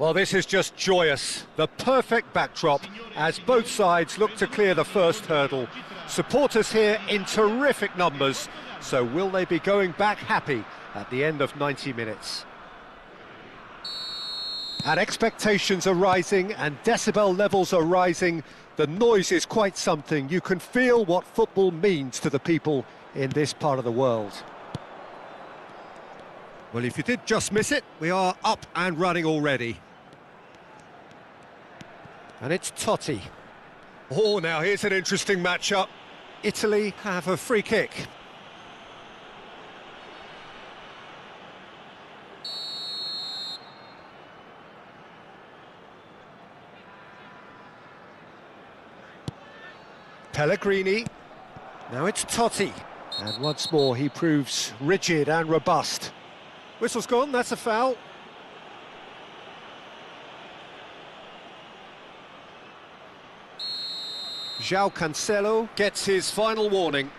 Well, this is just joyous. The perfect backdrop as both sides look to clear the first hurdle. Supporters here in terrific numbers, so will they be going back happy at the end of 90 minutes? And expectations are rising and decibel levels are rising. The noise is quite something. You can feel what football means to the people in this part of the world. Well, if you did just miss it, we are up and running already. And it's Totti. Oh, now here's an interesting matchup. Italy have a free kick. Pellegrini. Now it's Totti. And once more he proves rigid and robust. Whistle's gone, that's a foul. João Cancelo gets his final warning.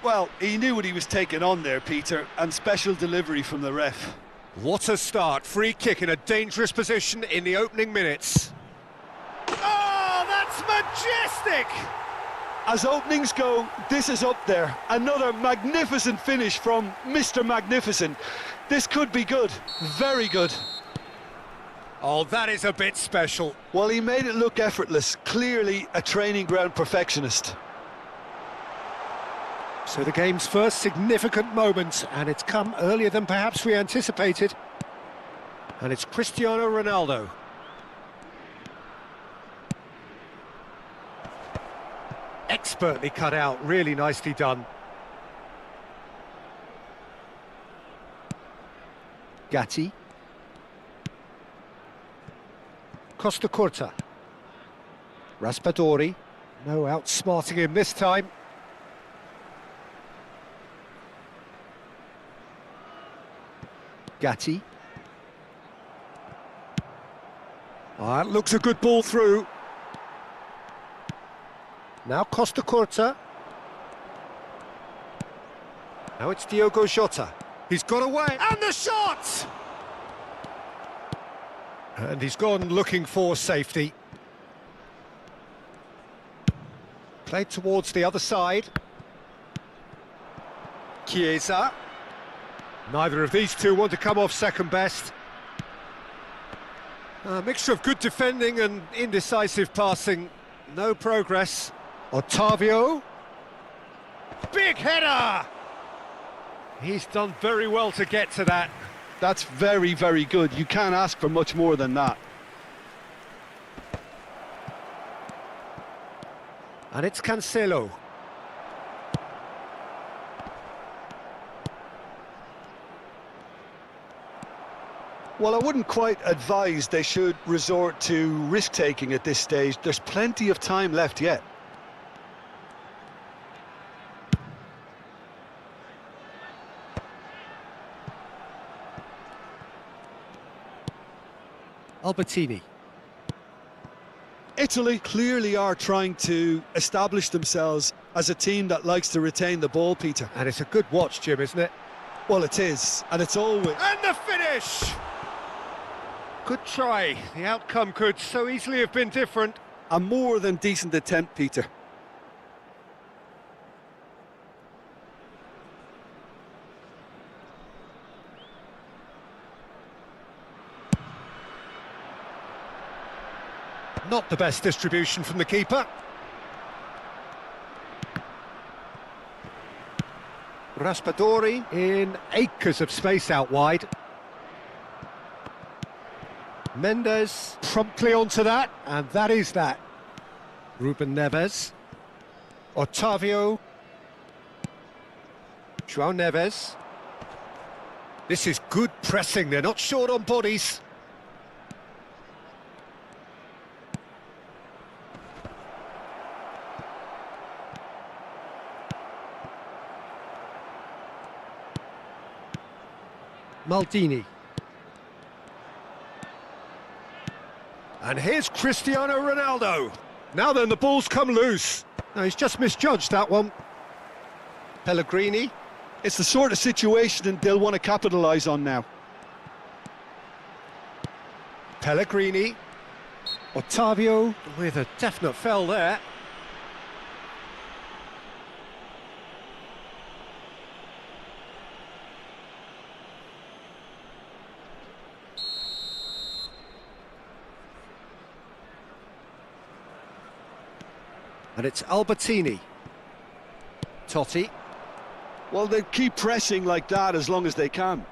Well, he knew what he was taking on there, Peter, and special delivery from the ref. What a start. Free kick in a dangerous position in the opening minutes. Oh, that's majestic! As openings go, this is up there. Another magnificent finish from Mr. Magnificent. This could be good, very good. Oh, that is a bit special. Well, he made it look effortless, clearly a training ground perfectionist. So the game's first significant moment, and it's come earlier than perhaps we anticipated. And it's Cristiano Ronaldo. Expertly cut out, really nicely done. Gatti. Costa Curta. Raspadori. No outsmarting him this time. Gatti. Oh, that looks a good ball through. Now Costa Curta. Now it's Diogo Jota. He's got away, and the shot! And he's gone looking for safety. Played towards the other side. Chiesa. Neither of these two want to come off second best. A mixture of good defending and indecisive passing. No progress. Otavio. Big header! He's done very well to get to that. That's very, very good. You can't ask for much more than that. And it's Cancelo. Well, I wouldn't quite advise they should resort to risk-taking at this stage. There's plenty of time left yet. Albertini. Italy clearly are trying to establish themselves as a team that likes to retain the ball, Peter. And it's a good watch, Jim, isn't it? Well, it is, and it's always... And the finish! Good try. The outcome could so easily have been different. A more than decent attempt, Peter. Not the best distribution from the keeper. Raspadori in acres of space out wide. Mendes promptly onto that, and that is that. Ruben Neves. Otavio. João Neves. This is good pressing, they're not short on bodies. Maldini. And here's Cristiano Ronaldo. Now then, the ball's come loose. No, he's just misjudged that one. Pellegrini. It's the sort of situation they'll want to capitalise on now. Pellegrini. Ottavio with a definite foul there. And it's Albertini. Totti. Well, they keep pressing like that as long as they can.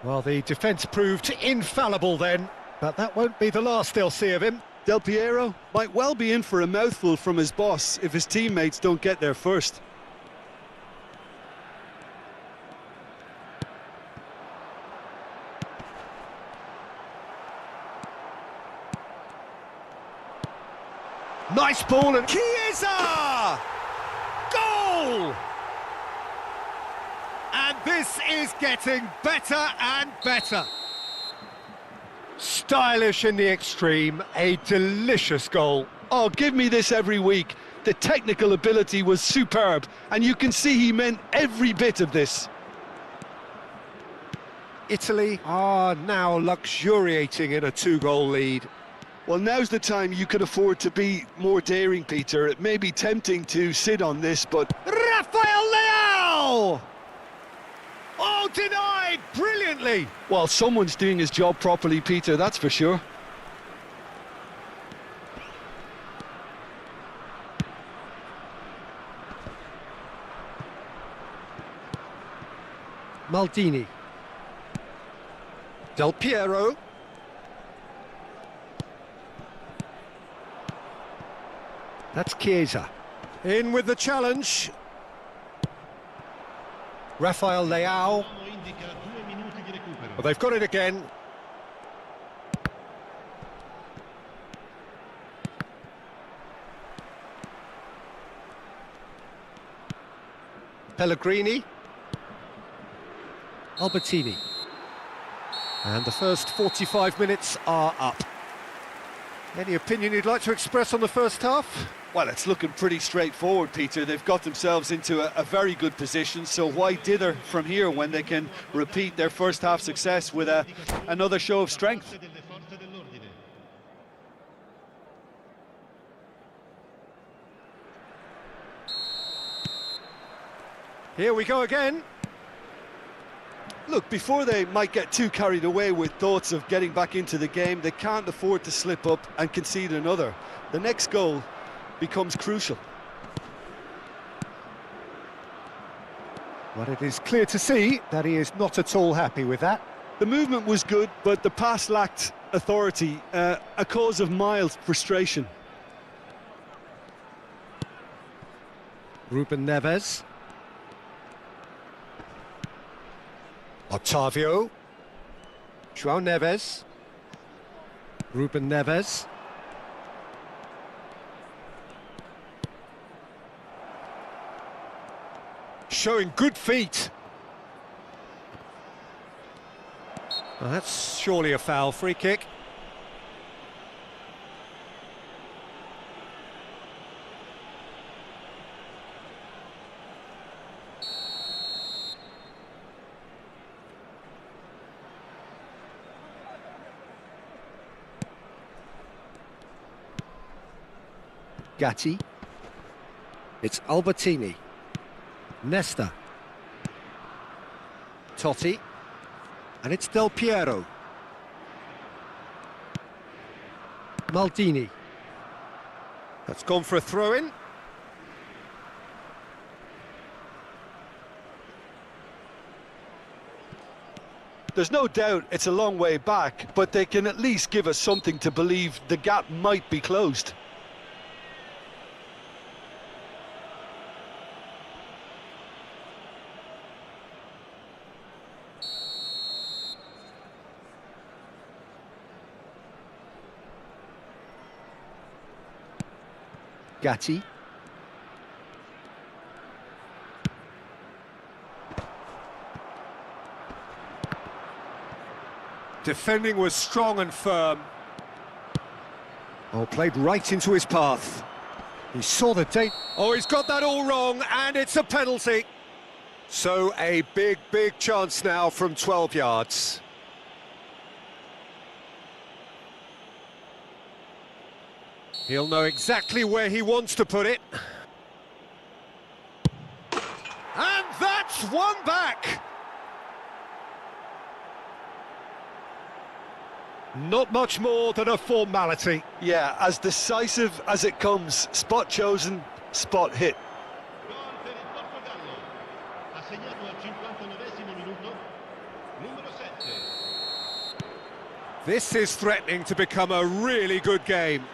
Well, the defence proved infallible then, but that won't be the last they'll see of him. Del Piero might well be in for a mouthful from his boss if his teammates don't get there first. Nice ball and Chiesa! Goal! And this is getting better and better. Stylish in the extreme, a delicious goal. Oh, give me this every week. The technical ability was superb, and you can see he meant every bit of this. Italy are now luxuriating in a 2-goal lead. Well, now's the time you can afford to be more daring, Peter. It may be tempting to sit on this, but... Rafael Leao! Oh, denied brilliantly! Well, someone's doing his job properly, Peter, that's for sure. Maldini. Del Piero. That's Chiesa. In with the challenge. Rafael Leao. Well, they've got it again. Pellegrini. Albertini. And the first 45 minutes are up. Any opinion you'd like to express on the first half? Well, it's looking pretty straightforward, Peter. They've got themselves into a very good position, so why dither from here when they can repeat their first half success with another show of strength? Here we go again. Look, before they might get too carried away with thoughts of getting back into the game, they can't afford to slip up and concede another. The next goal becomes crucial. Well, it is clear to see that he is not at all happy with that. The movement was good, but the pass lacked authority, a cause of mild frustration. Ruben Neves. Ottavio. João Neves. Ruben Neves. Showing good feet. Well, that's surely a foul. Free kick. Gatti. It's Albertini. Nesta. Totti. And it's Del Piero. Maldini. That's gone for a throw-in. There's no doubt it's a long way back, but they can at least give us something to believe the gap might be closed. Gatti. Defending was strong and firm. Oh, played right into his path. He saw the date. Oh, he's got that all wrong, and it's a penalty. So a big chance now from 12 yards. He'll know exactly where he wants to put it. And that's one back! Not much more than a formality. Yeah, as decisive as it comes. Spot chosen, spot hit. This is threatening to become a really good game.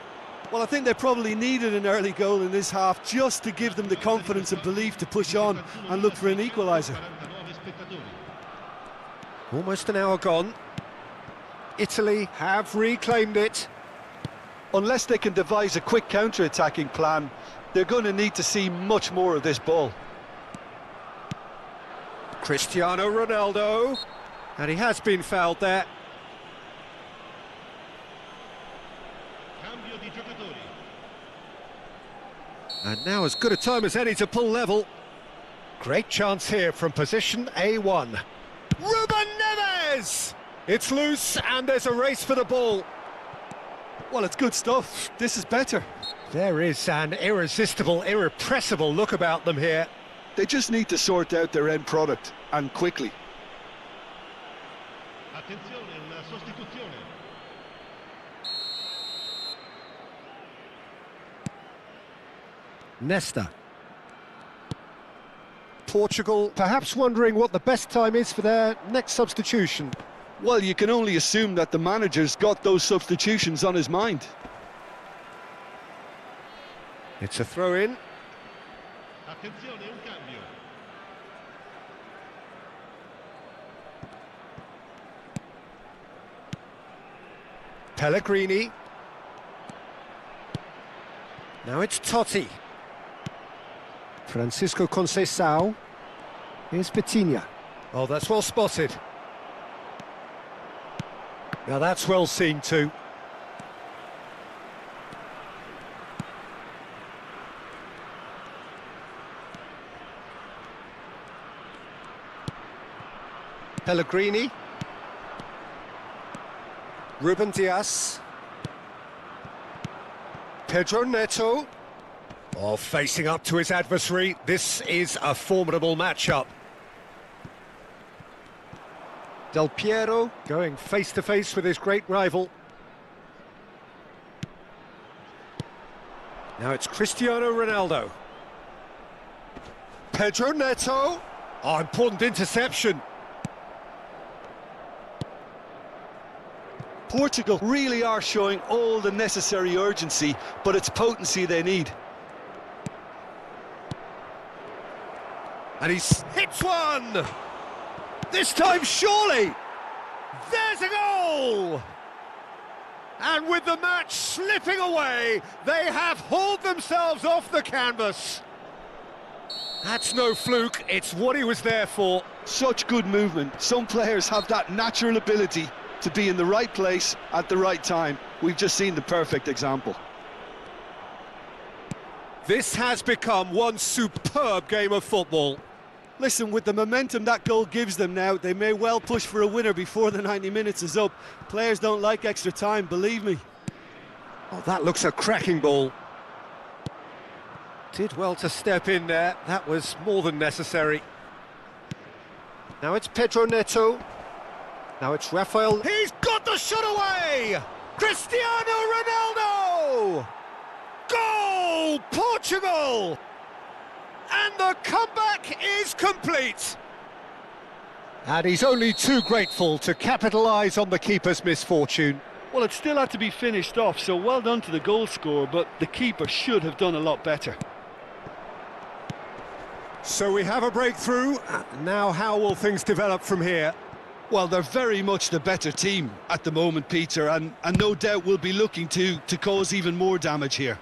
Well, I think they probably needed an early goal in this half just to give them the confidence and belief to push on and look for an equaliser. Almost an hour gone. Italy have reclaimed it. Unless they can devise a quick counter-attacking plan, they're going to need to see much more of this ball. Cristiano Ronaldo. And he has been fouled there. And now as good a time as any to pull level. Great chance here from position A1. Ruben Neves! It's loose and there's a race for the ball. Well, it's good stuff. This is better. There is an irresistible, irrepressible look about them here. They just need to sort out their end product, and quickly. Nesta. Portugal perhaps wondering what the best time is for their next substitution. Well, you can only assume that the manager's got those substitutions on his mind. It's a throw-in. Pellegrini. Now it's Totti. Francisco Conceição. Here's Petinha. Oh, that's well spotted. Now that's well seen too. Pellegrini. Ruben Dias. Pedro Neto. Oh, facing up to his adversary. This is a formidable matchup. Del Piero going face-to-face with his great rival. Now it's Cristiano Ronaldo. Pedro Neto. Oh, important interception. Portugal really are showing all the necessary urgency, but it's potency they need. And he hits one! This time, surely! There's a goal! And with the match slipping away, they have hauled themselves off the canvas. That's no fluke, it's what he was there for. Such good movement. Some players have that natural ability to be in the right place at the right time. We've just seen the perfect example. This has become one superb game of football. Listen, with the momentum that goal gives them now, they may well push for a winner before the 90 minutes is up. Players don't like extra time, believe me. Oh, that looks a cracking ball. Did well to step in there. That was more than necessary. Now it's Pedro Neto. Now it's Rafael. He's got the shot away! Cristiano Ronaldo! Goal! Portugal! And the comeback is complete. And he's only too grateful to capitalise on the keeper's misfortune. Well, it still had to be finished off, so well done to the goal scorer, but the keeper should have done a lot better. So we have a breakthrough. Now how will things develop from here? Well, they're very much the better team at the moment, Peter, and no doubt will be looking to cause even more damage here.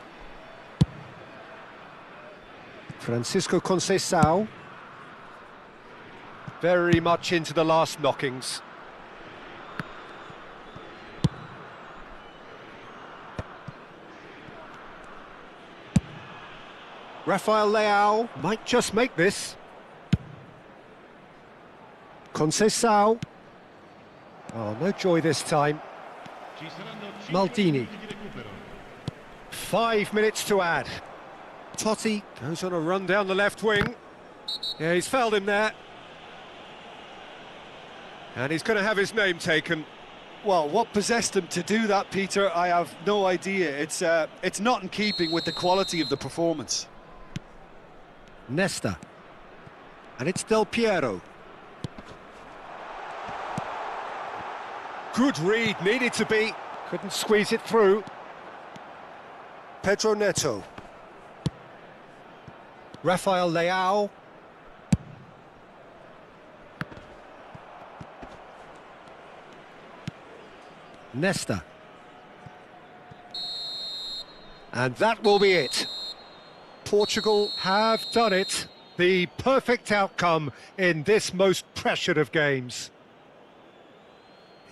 Francisco Conceição. Very much into the last knockings. Rafael Leao might just make this. Conceição. Oh, no joy this time. Maldini. 5 minutes to add. Totti goes on a run down the left wing. Yeah, he's fouled him there. And he's going to have his name taken. Well, what possessed him to do that, Peter, I have no idea. It's not in keeping with the quality of the performance. Nesta. And it's Del Piero. Good read, needed to be. Couldn't squeeze it through. Pedro Neto. Rafael Leao. Nesta. And that will be it. Portugal have done it. The perfect outcome in this most pressured of games.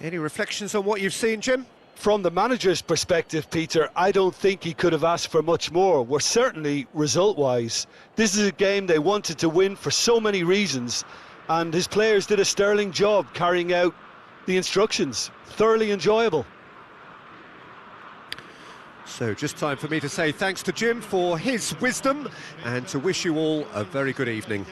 Any reflections on what you've seen, Jim? From the manager's perspective, Peter, I don't think he could have asked for much more. Well, certainly result-wise. This is a game they wanted to win for so many reasons, and his players did a sterling job carrying out the instructions. Thoroughly enjoyable. So just time for me to say thanks to Jim for his wisdom and to wish you all a very good evening.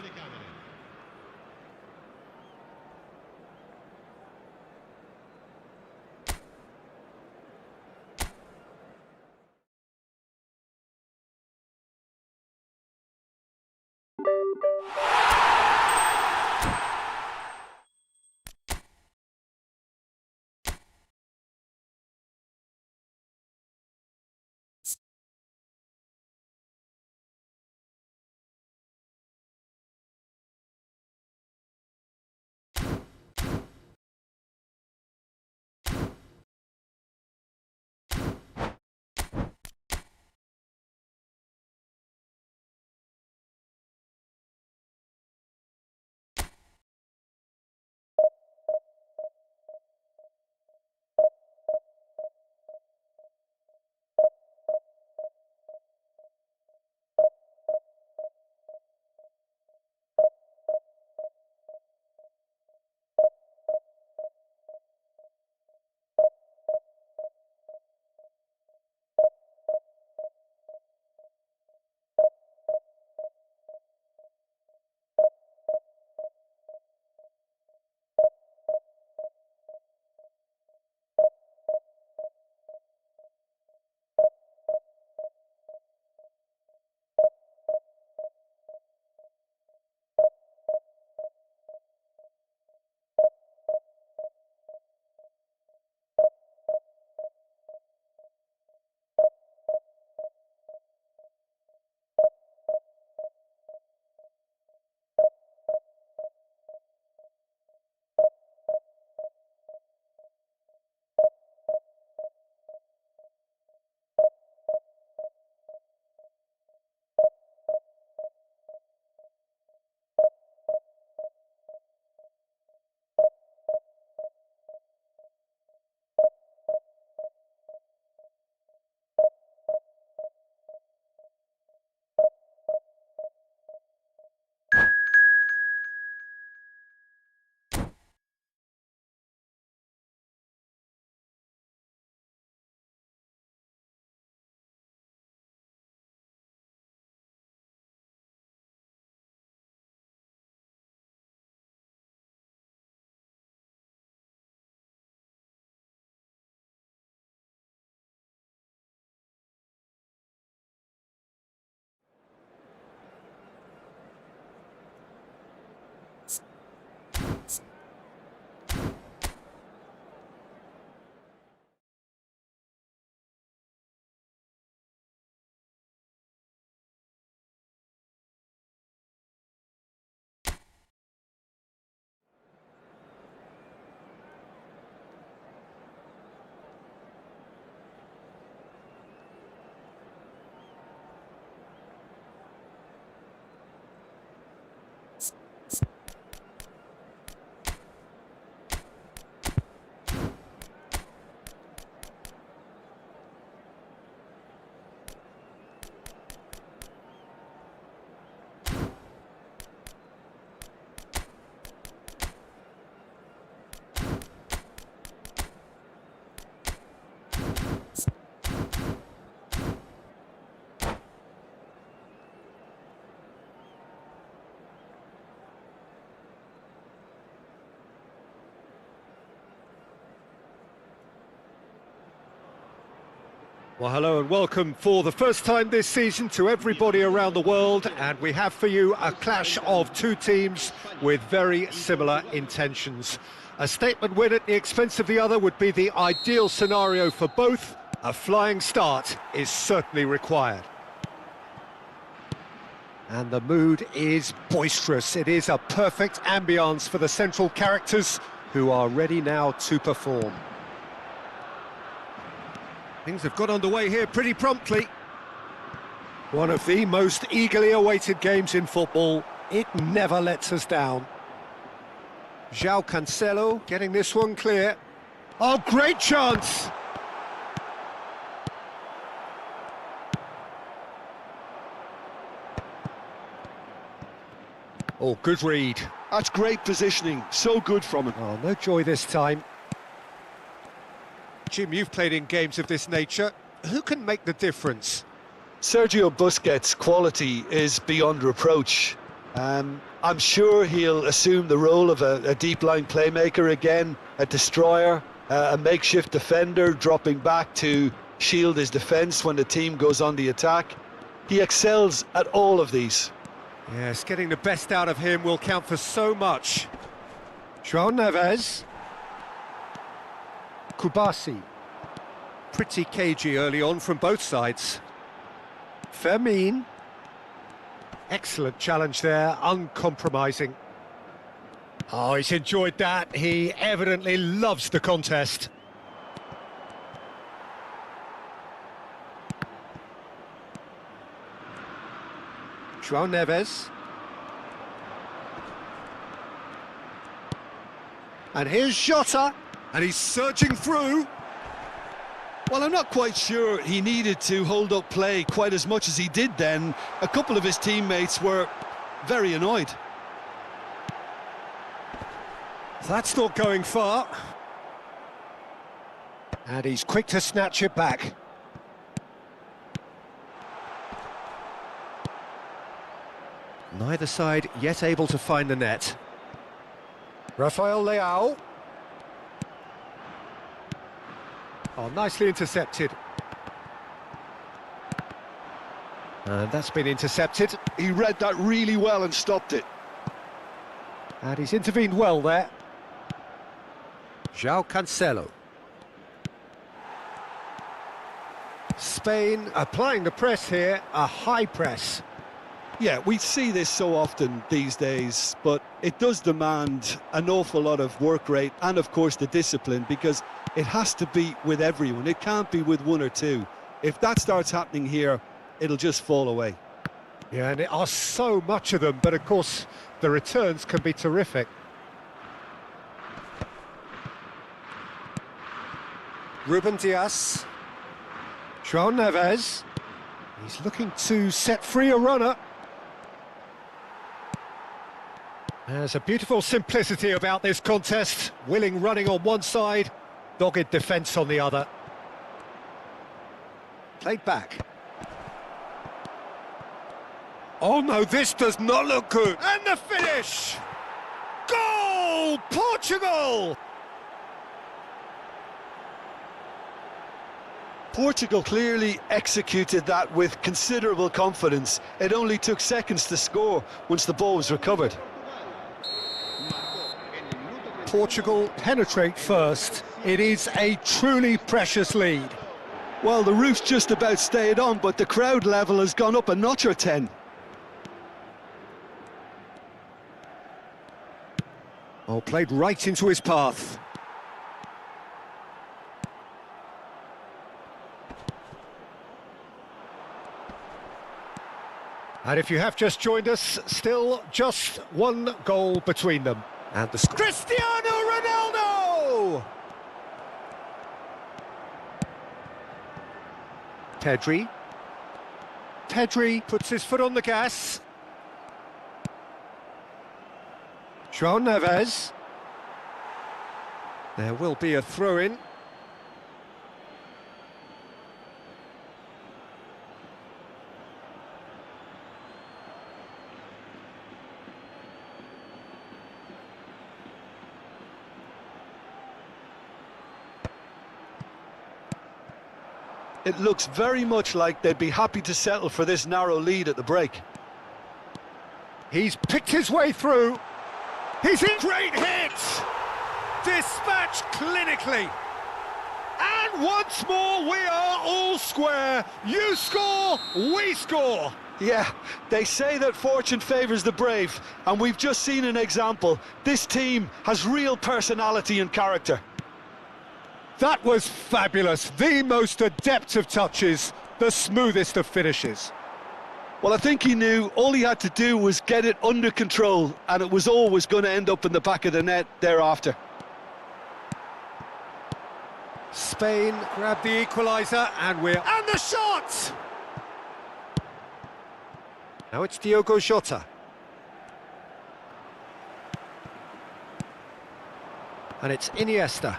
Well, hello and welcome for the first time this season to everybody around the world, and we have for you a clash of two teams with very similar intentions. A statement win at the expense of the other would be the ideal scenario for both. A flying start is certainly required. And the mood is boisterous. It is a perfect ambience for the central characters who are ready now to perform. Things have got underway here pretty promptly. One of the most eagerly awaited games in football. It never lets us down. João Cancelo getting this one clear. Oh, great chance! Oh, good read. That's great positioning, so good from him. Oh, no joy this time. Jim, you've played in games of this nature. Who can make the difference? Sergio Busquets' quality is beyond reproach. I'm sure he'll assume the role of a deep-line playmaker again, a destroyer, a makeshift defender, dropping back to shield his defence when the team goes on the attack. He excels at all of these. Yes, getting the best out of him will count for so much. João Neves. Kubasi. Pretty cagey early on from both sides. Fermin. Excellent challenge there, uncompromising. Oh, he's enjoyed that. He evidently loves the contest. João Neves. And here's Jota. And he's surging through. Well, I'm not quite sure he needed to hold up play quite as much as he did then. A couple of his teammates were very annoyed. That's not going far. And he's quick to snatch it back. Neither side yet able to find the net. Rafael Leao. Oh, nicely intercepted. And that's been intercepted. He read that really well and stopped it. And he's intervened well there. João Cancelo. Spain applying the press here, a high press. Yeah, we see this so often these days, but it does demand an awful lot of work rate and, of course, the discipline, because it has to be with everyone. It can't be with one or two. If that starts happening here, it'll just fall away. Yeah, and there are so much of them, but of course, the returns can be terrific. Ruben Dias. João Neves. He's looking to set free a runner. There's a beautiful simplicity about this contest. Willing running on one side, dogged defence on the other. Played back. Oh no, this does not look good. And the finish! Goal! Portugal! Portugal clearly executed that with considerable confidence. It only took seconds to score once the ball was recovered. Portugal penetrate first. It is a truly precious lead. Well, the roof's just about stayed on, but the crowd level has gone up a notch or 10. Oh, played right into his path. And if you have just joined us, still just one goal between them. And the Cristiano Ronaldo! Pedri puts his foot on the gas. João Neves. There will be a throw-in. It looks very much like they'd be happy to settle for this narrow lead at the break. He's picked his way through. He's in. Great hit! Dispatched clinically. And once more, we are all square. You score, we score. Yeah, they say that fortune favours the brave, and we've just seen an example. This team has real personality and character. That was fabulous. The most adept of touches, the smoothest of finishes. Well, I think he knew all he had to do was get it under control, and it was always going to end up in the back of the net thereafter. Spain grab the equaliser, and And the shot! Now it's Diogo Jota. And it's Iniesta.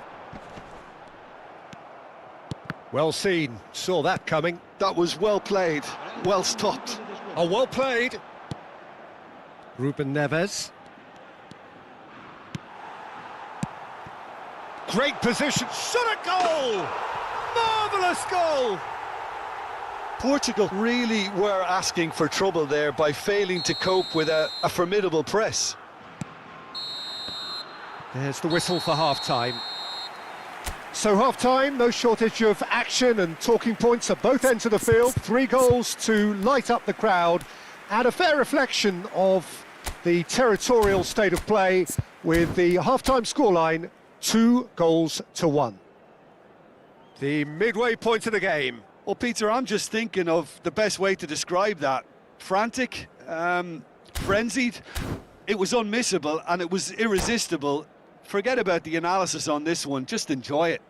Well seen, saw that coming. That was well played, well stopped. Oh, well played. Ruben Neves. Great position, shot a goal! Marvellous goal! Portugal really were asking for trouble there by failing to cope with a formidable press. There's the whistle for half-time. So half-time, no shortage of action and talking points at both ends of the field. 3 goals to light up the crowd, and a fair reflection of the territorial state of play with the half-time scoreline 2-1. The midway point of the game. Well, Peter, I'm just thinking of the best way to describe that. Frantic, frenzied. It was unmissable and it was irresistible. Forget about the analysis on this one, just enjoy it.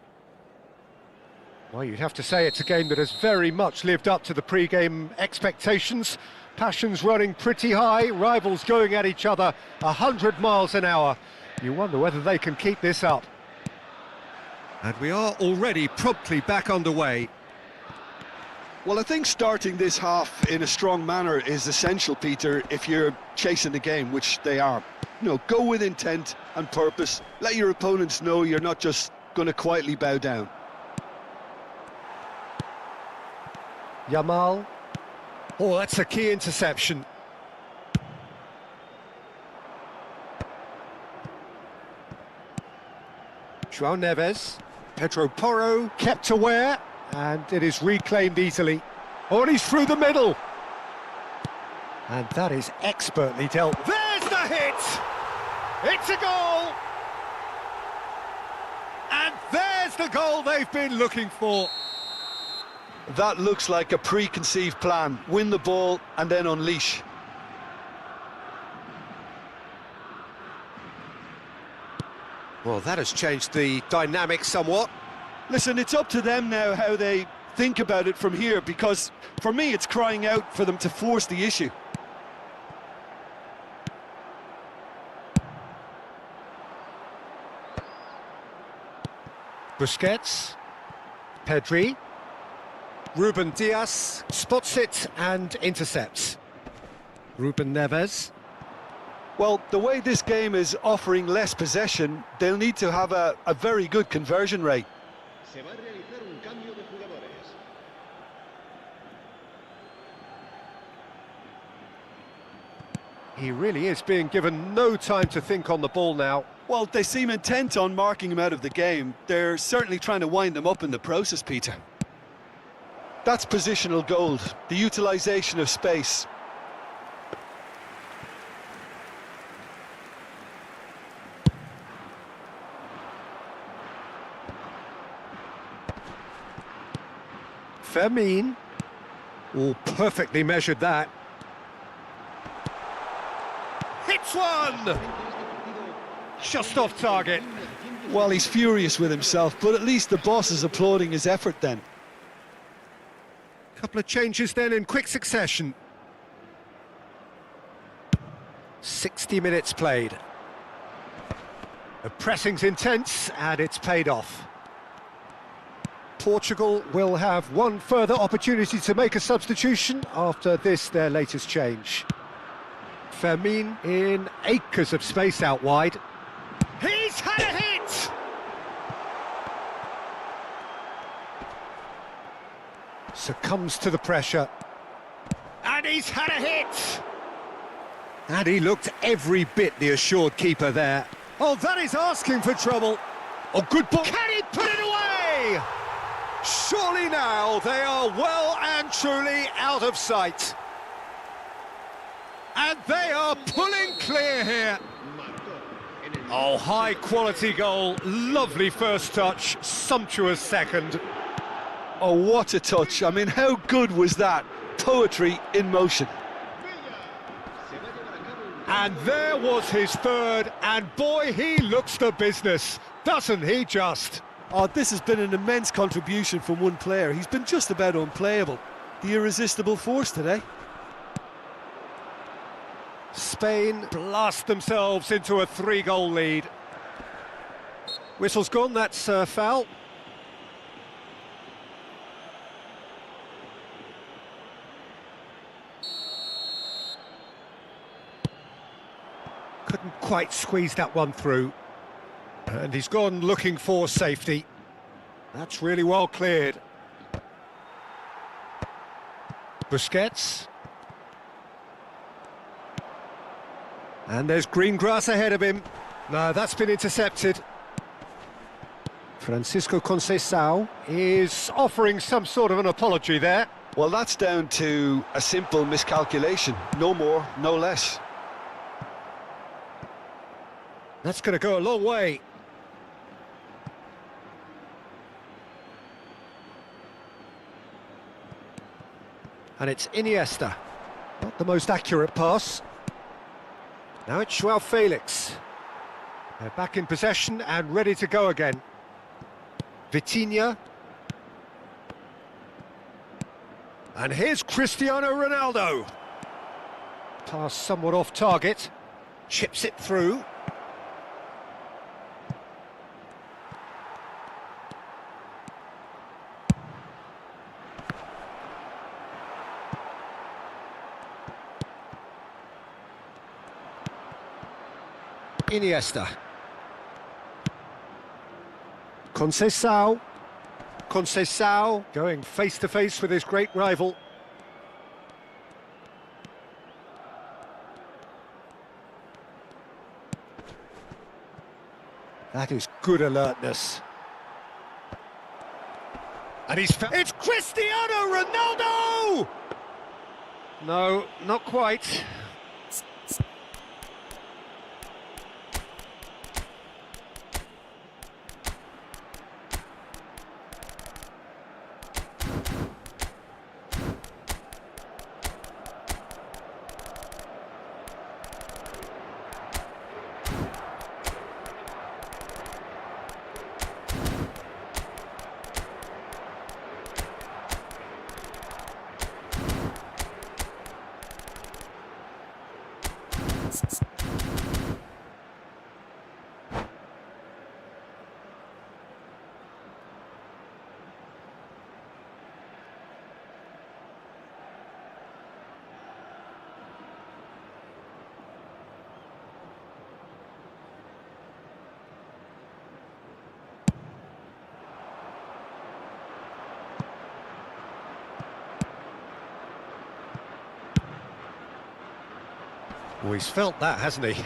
Well, you'd have to say it's a game that has very much lived up to the pre-game expectations. Passions running pretty high, rivals going at each other 100 miles an hour. You wonder whether they can keep this up. And we are already promptly back underway. Well, I think starting this half in a strong manner is essential, Peter, if you're chasing the game, which they are. You know, go with intent and purpose. Let your opponents know you're not just going to quietly bow down. Yamal. Oh, that's a key interception. João Neves. Pedro Porro kept aware, and it is reclaimed easily. Oh, and he's through the middle. And that is expertly dealt. There's the hit! It's a goal! And there's the goal they've been looking for. That looks like a preconceived plan. Win the ball and then unleash. Well, that has changed the dynamic somewhat. Listen, it's up to them now how they think about it from here, because for me it's crying out for them to force the issue. Busquets, Pedri, Ruben Dias spots it and intercepts. Ruben Neves. Well, the way this game is offering less possession, they'll need to have a very good conversion rate. He really is being given no time to think on the ball now. Well, they seem intent on marking him out of the game. They're certainly trying to wind him up in the process, Peter. That's positional gold, the utilisation of space. Fermin. Oh, perfectly measured that. Hits one! Just off target. Well, he's furious with himself, but at least the boss is applauding his effort then. Couple of changes then in quick succession. 60 minutes played. The pressing's intense and it's paid off. Portugal will have one further opportunity to make a substitution after this, their latest change. Fermin in acres of space out wide. He's had a hit! Succumbs to the pressure. And he's had a hit! And he looked every bit the assured keeper there. Oh, that is asking for trouble. Oh, good ball. Can he put it away? Surely now they are well and truly out of sight. And they are pulling clear here. Oh, high-quality goal. Lovely first touch. Sumptuous second. Oh, what a touch. I mean, how good was that? Poetry in motion. And there was his third, and boy, he looks the business, doesn't he just? Oh, this has been an immense contribution from one player. He's been just about unplayable. The irresistible force today. Spain blast themselves into a 3-goal lead. Whistle's gone, that's a foul. Couldn't quite squeeze that one through. And he's gone looking for safety. That's really well cleared. Busquets. And there's green grass ahead of him. No, that's been intercepted. Francisco Conceição is offering some sort of an apology there. Well, that's down to a simple miscalculation. No more, no less. That's going to go a long way. And it's Iniesta. Not the most accurate pass. Now it's João Felix. They're back in possession and ready to go again. Vitinha. And here's Cristiano Ronaldo. Pass somewhat off target. Chips it through. Iniesta. Conceição. Conceição going face to face with his great rival. That is good alertness. And it's Cristiano Ronaldo! No, not quite. Well, he's felt that, hasn't he?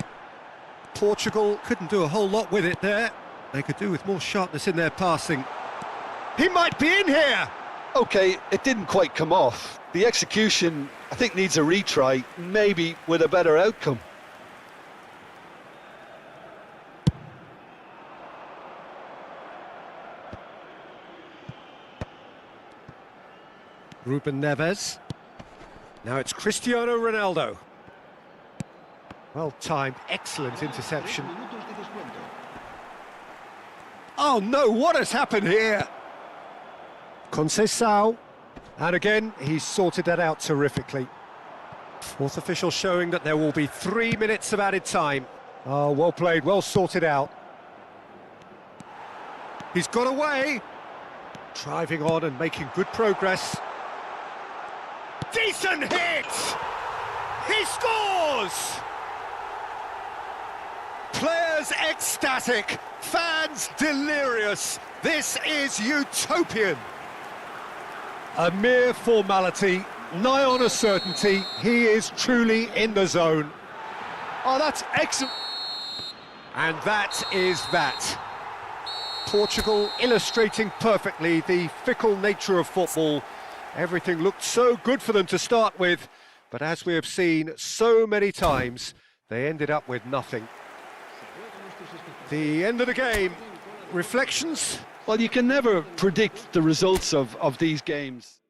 Portugal couldn't do a whole lot with it there. They could do with more sharpness in their passing. He might be in here! OK, it didn't quite come off. The execution, I think, needs a retry, maybe with a better outcome. Ruben Neves. Now it's Cristiano Ronaldo. Well timed, excellent interception. Oh no, what has happened here? Conceição. And again, he's sorted that out terrifically. Fourth official showing that there will be 3 minutes of added time. Oh, well played, well sorted out. He's got away. Driving on and making good progress. Decent hit! He scores! Players ecstatic, fans delirious. This is utopian. A mere formality, nigh on a certainty. He is truly in the zone. Oh, that's excellent. And that is that. Portugal illustrating perfectly the fickle nature of football. Everything looked so good for them to start with, but as we have seen so many times, they ended up with nothing. The end of the game. Reflections? Well, you can never predict the results of these games.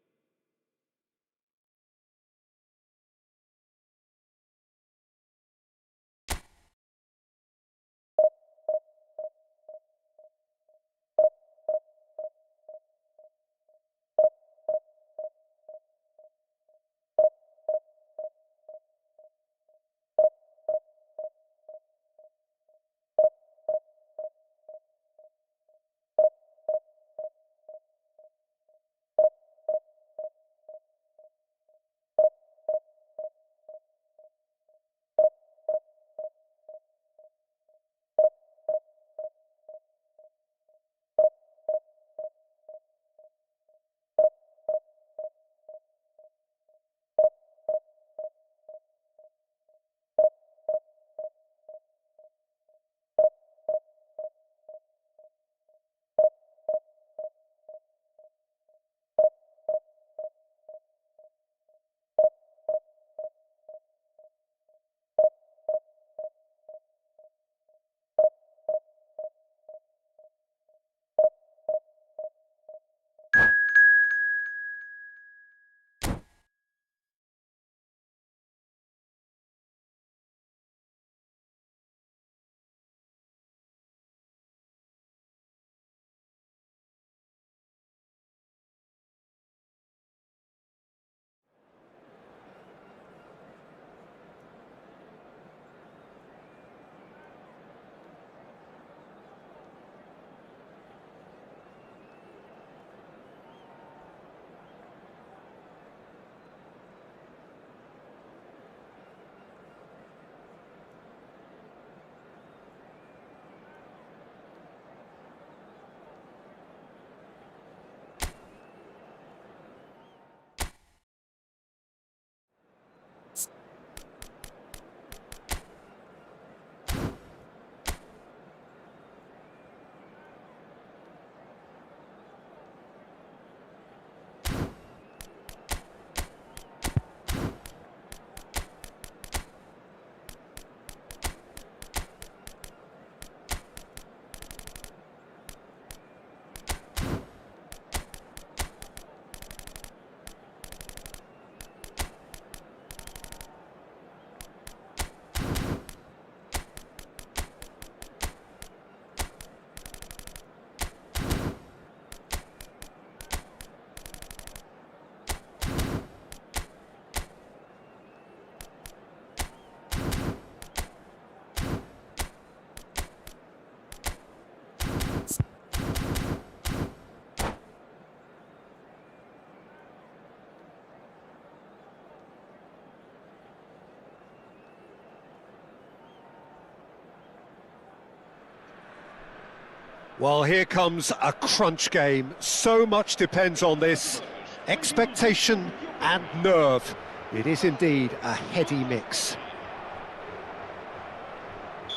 Well, here comes a crunch game. So much depends on this. Expectation and nerve. It is indeed a heady mix.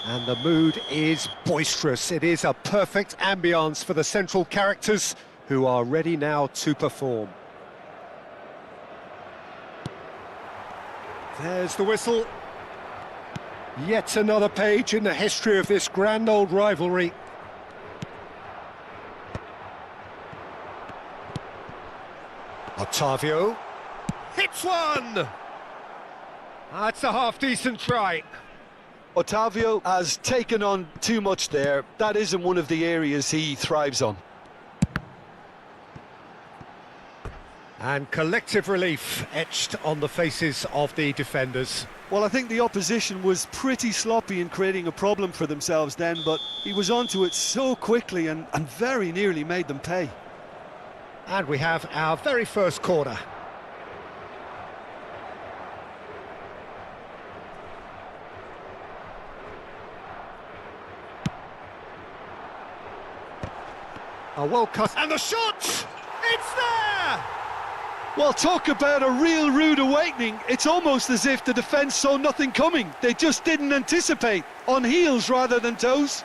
And the mood is boisterous. It is a perfect ambience for the central characters who are ready now to perform. There's the whistle. Yet another page in the history of this grand old rivalry. Otavio hits one! That's a half-decent try. Otavio has taken on too much there. That isn't one of the areas he thrives on. And collective relief etched on the faces of the defenders. Well, I think the opposition was pretty sloppy in creating a problem for themselves then, but he was onto it so quickly and very nearly made them pay. And we have our very first corner. A well cut, and the shot! It's there! Well, talk about a real rude awakening. It's almost as if the defence saw nothing coming. They just didn't anticipate. On heels rather than toes.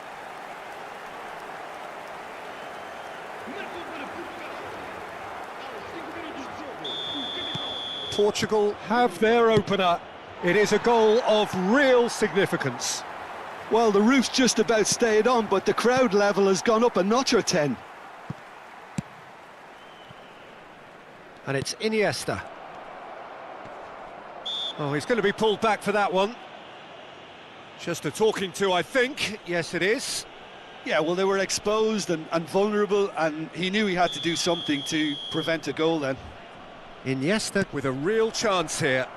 Portugal have their opener. It is a goal of real significance. Well, the roof's just about stayed on, but the crowd level has gone up a notch or 10. And it's Iniesta. Oh, he's going to be pulled back for that one. Just a talking to, I think. Yes, it is. Yeah, well, they were exposed and vulnerable, and he knew he had to do something to prevent a goal then. Iniesta with a real chance here.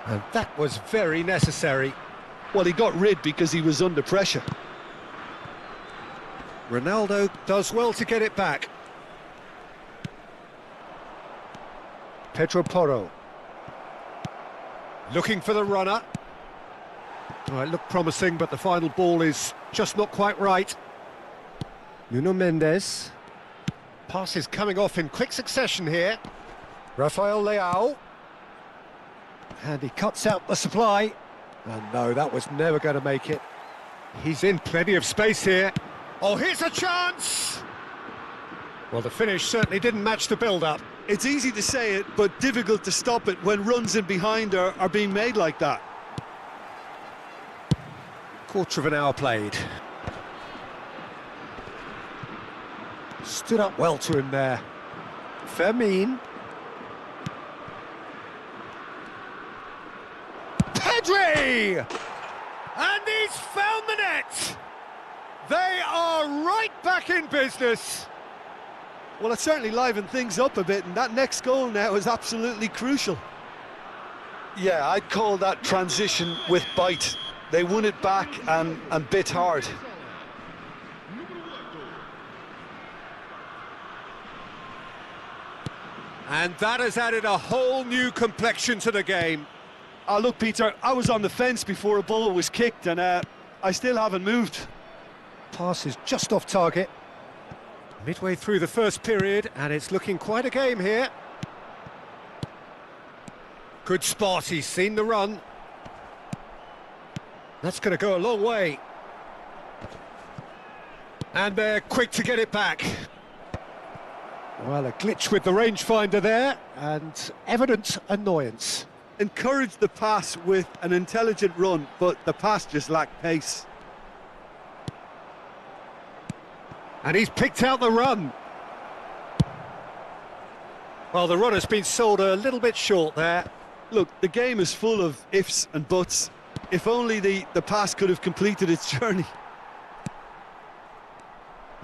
And that was very necessary. Well, he got rid because he was under pressure. Ronaldo does well to get it back. Pedro Porro. Looking for the runner. Oh, it looked promising, but the final ball is just not quite right. Nuno Mendes. Passes coming off in quick succession here. Rafael Leao. And he cuts out the supply. And no, that was never going to make it. He's in plenty of space here. Oh, here's a chance! Well, the finish certainly didn't match the build-up. It's easy to say it, but difficult to stop it when runs in behind are being made like that. Quarter of an hour played. Stood up well to him there. Fermin. Pedri! And he's found the net! They are right back in business. Well, it certainly livened things up a bit, and that next goal now is absolutely crucial. Yeah, I'd call that transition with bite. They won it back and bit hard. And that has added a whole new complexion to the game. Look, Peter, I was on the fence before a ball was kicked, and I still haven't moved. Pass is just off target. Midway through the first period, and it's looking quite a game here. Good spot, he's seen the run. That's going to go a long way. And they're quick to get it back. Well, a glitch with the rangefinder there, and evident annoyance. Encouraged the pass with an intelligent run, but the pass just lacked pace. And he's picked out the run. Well, the run has been sold a little bit short there. Look, the game is full of ifs and buts. If only the pass could have completed its journey.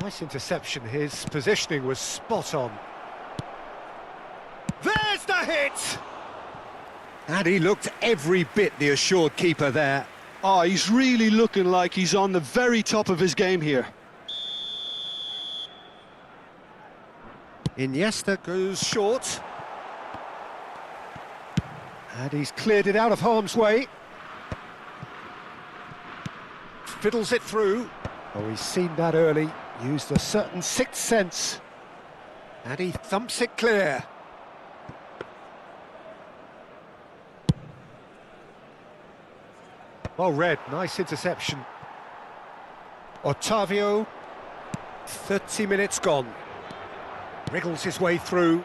Nice interception. His positioning was spot on. There's the hit! And he looked every bit the assured keeper there. Oh, he's really looking like he's on the very top of his game here. Iniesta goes short. And he's cleared it out of harm's way. Fiddles it through. Oh, he's seen that early. Used a certain sixth sense. And he thumps it clear. Well read, nice interception. Otavio, 30 minutes gone. Wriggles his way through.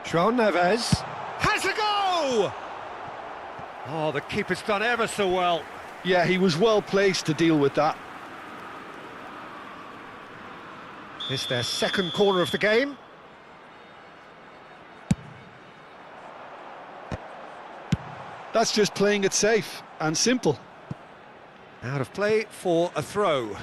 João Neves has a go! Oh, the keeper's done ever so well. Yeah, he was well placed to deal with that. It's their second corner of the game. That's just playing it safe and simple. Out of play for a throw.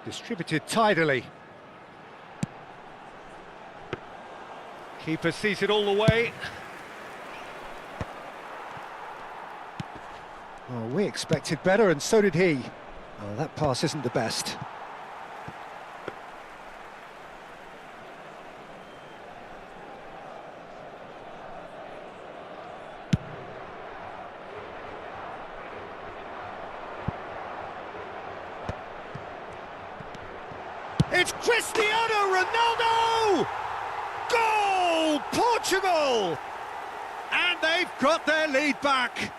Distributed tidily. Keeper sees it all the way. Oh, we expected better, and so did he. Oh, that pass isn't the best. It's Cristiano Ronaldo! Goal! Portugal! And they've got their lead back.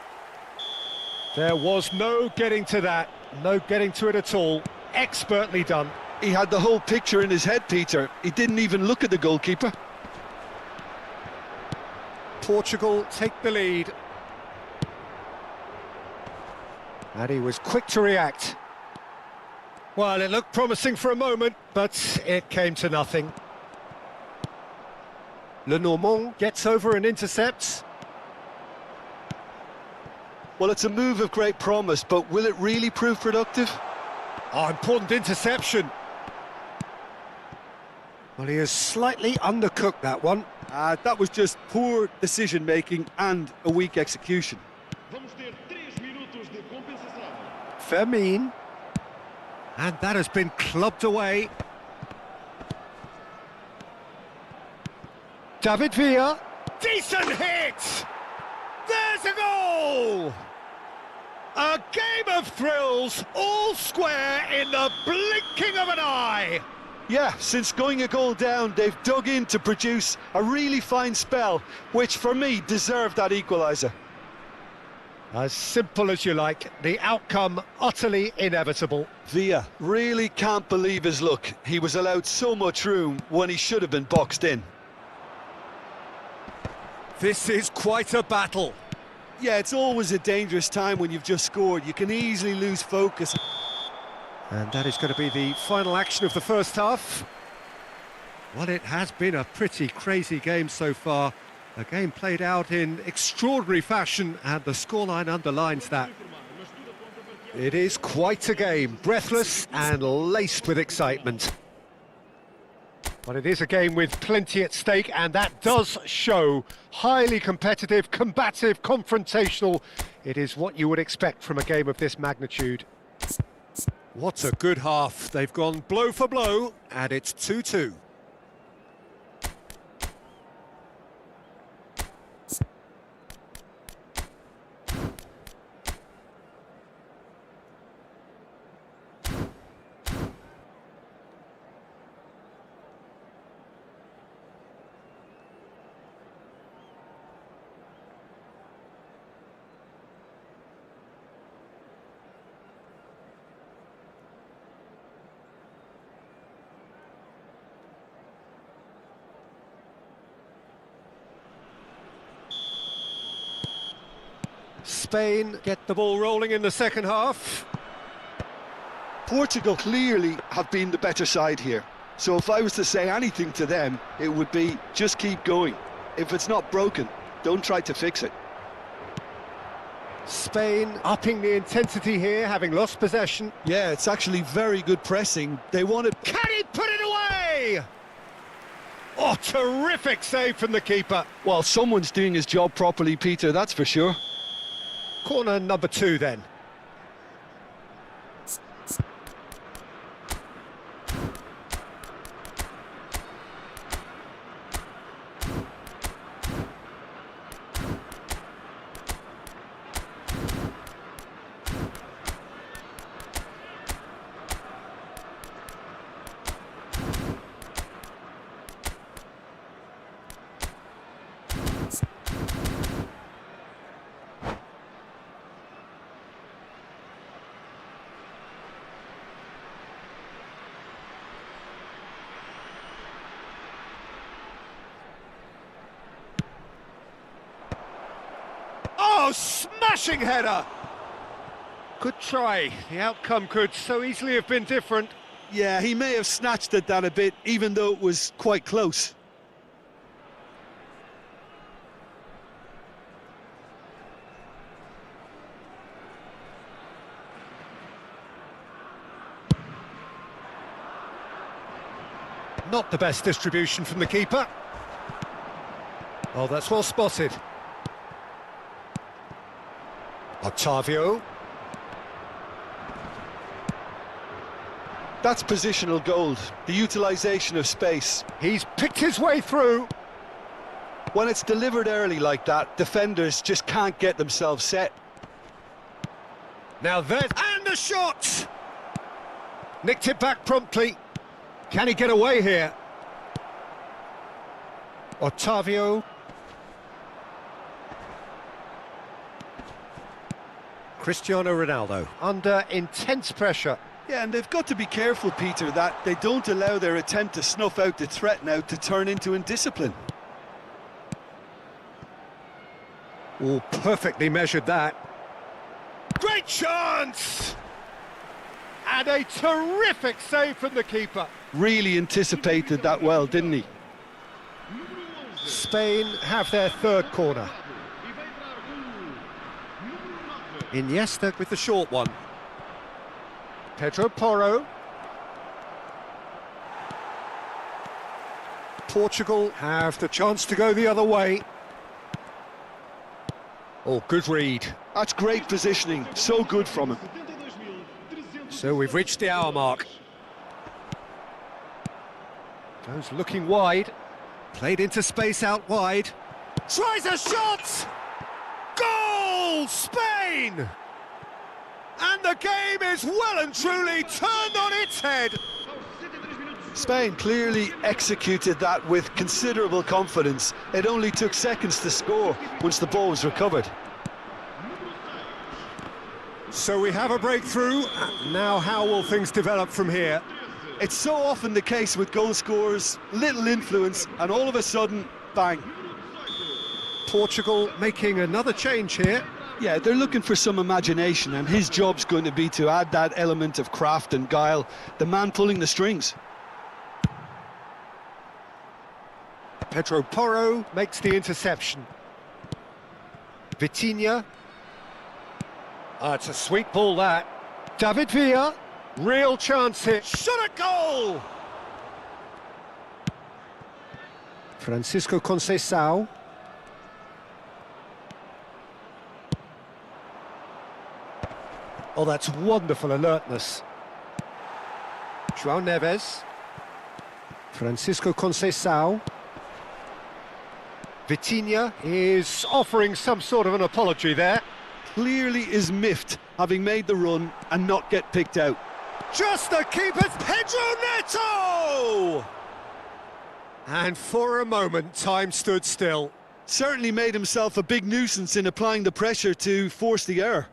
There was no getting to that, no getting to it at all. Expertly done. He had the whole picture in his head, Peter. He didn't even look at the goalkeeper. Portugal take the lead. And he was quick to react. Well, it looked promising for a moment, but it came to nothing. Le Normand gets over and intercepts. Well, it's a move of great promise, but will it really prove productive? Oh, important interception. Well, he has slightly undercooked that one. That was just poor decision-making and a weak execution. Fermin. And that has been clubbed away. David Villa. Decent hit! There's a goal! A game of thrills, all square in the blinking of an eye. Yeah, since going a goal down, they've dug in to produce a really fine spell, which for me deserved that equaliser. As simple as you like, the outcome utterly inevitable. Villa really can't believe his luck. He was allowed so much room when he should have been boxed in. This is quite a battle. Yeah, it's always a dangerous time when you've just scored. You can easily lose focus. And that is going to be the final action of the first half. Well, it has been a pretty crazy game so far. A game played out in extraordinary fashion, and the scoreline underlines that. It is quite a game, breathless and laced with excitement. But it is a game with plenty at stake, and that does show. Highly competitive, combative, confrontational. It is what you would expect from a game of this magnitude. What a good half. They've gone blow for blow, and it's 2-2. Spain get the ball rolling in the second half. Portugal clearly have been the better side here. So if I was to say anything to them, it would be just keep going. If it's not broken, don't try to fix it. Spain upping the intensity here, having lost possession. Yeah, it's actually very good pressing. They wanted... Can he put it away? Oh, terrific save from the keeper. Well, someone's doing his job properly, Peter, that's for sure. Corner number 2 then. Oh, smashing header! Good try. The outcome could so easily have been different. Yeah, he may have snatched at that a bit, even though it was quite close. Not the best distribution from the keeper. Oh, that's well spotted. Octavio. That's positional gold, the utilisation of space. He's picked his way through. When it's delivered early like that, defenders just can't get themselves set. Now there's... And a shot! Nicked it back promptly. Can he get away here? Otavio. Cristiano Ronaldo under intense pressure. Yeah, and they've got to be careful, Peter, that they don't allow their attempt to snuff out the threat now to turn into indiscipline. Oh, perfectly measured that. Great chance! And a terrific save from the keeper. Really anticipated that well, didn't he? Spain have their third corner. Iniesta with the short one. Pedro Porro. Portugal have the chance to go the other way. Oh, good read. That's great positioning, so good from him. So we've reached the hour mark. Goes looking wide. Played into space out wide. Tries a shot! Goal! Spain! And the game is well and truly turned on its head. Spain clearly executed that with considerable confidence. It only took seconds to score once the ball was recovered. So we have a breakthrough. Now how will things develop from here? It's so often the case with goal scorers, little influence, and all of a sudden, bang. Portugal making another change here. Yeah, they're looking for some imagination, and his job's going to be to add that element of craft and guile, the man pulling the strings. Pedro Porro makes the interception. Vitinha. It's a sweet ball, that. David Villa. Real chance here. Shot at goal! Francisco Conceição. Oh, that's wonderful alertness. João Neves. Francisco Conceição. Vitinha is offering some sort of an apology there. Clearly is miffed, having made the run and not get picked out. Just the keeper's Pedro Neto! And for a moment, time stood still. Certainly made himself a big nuisance in applying the pressure to force the error.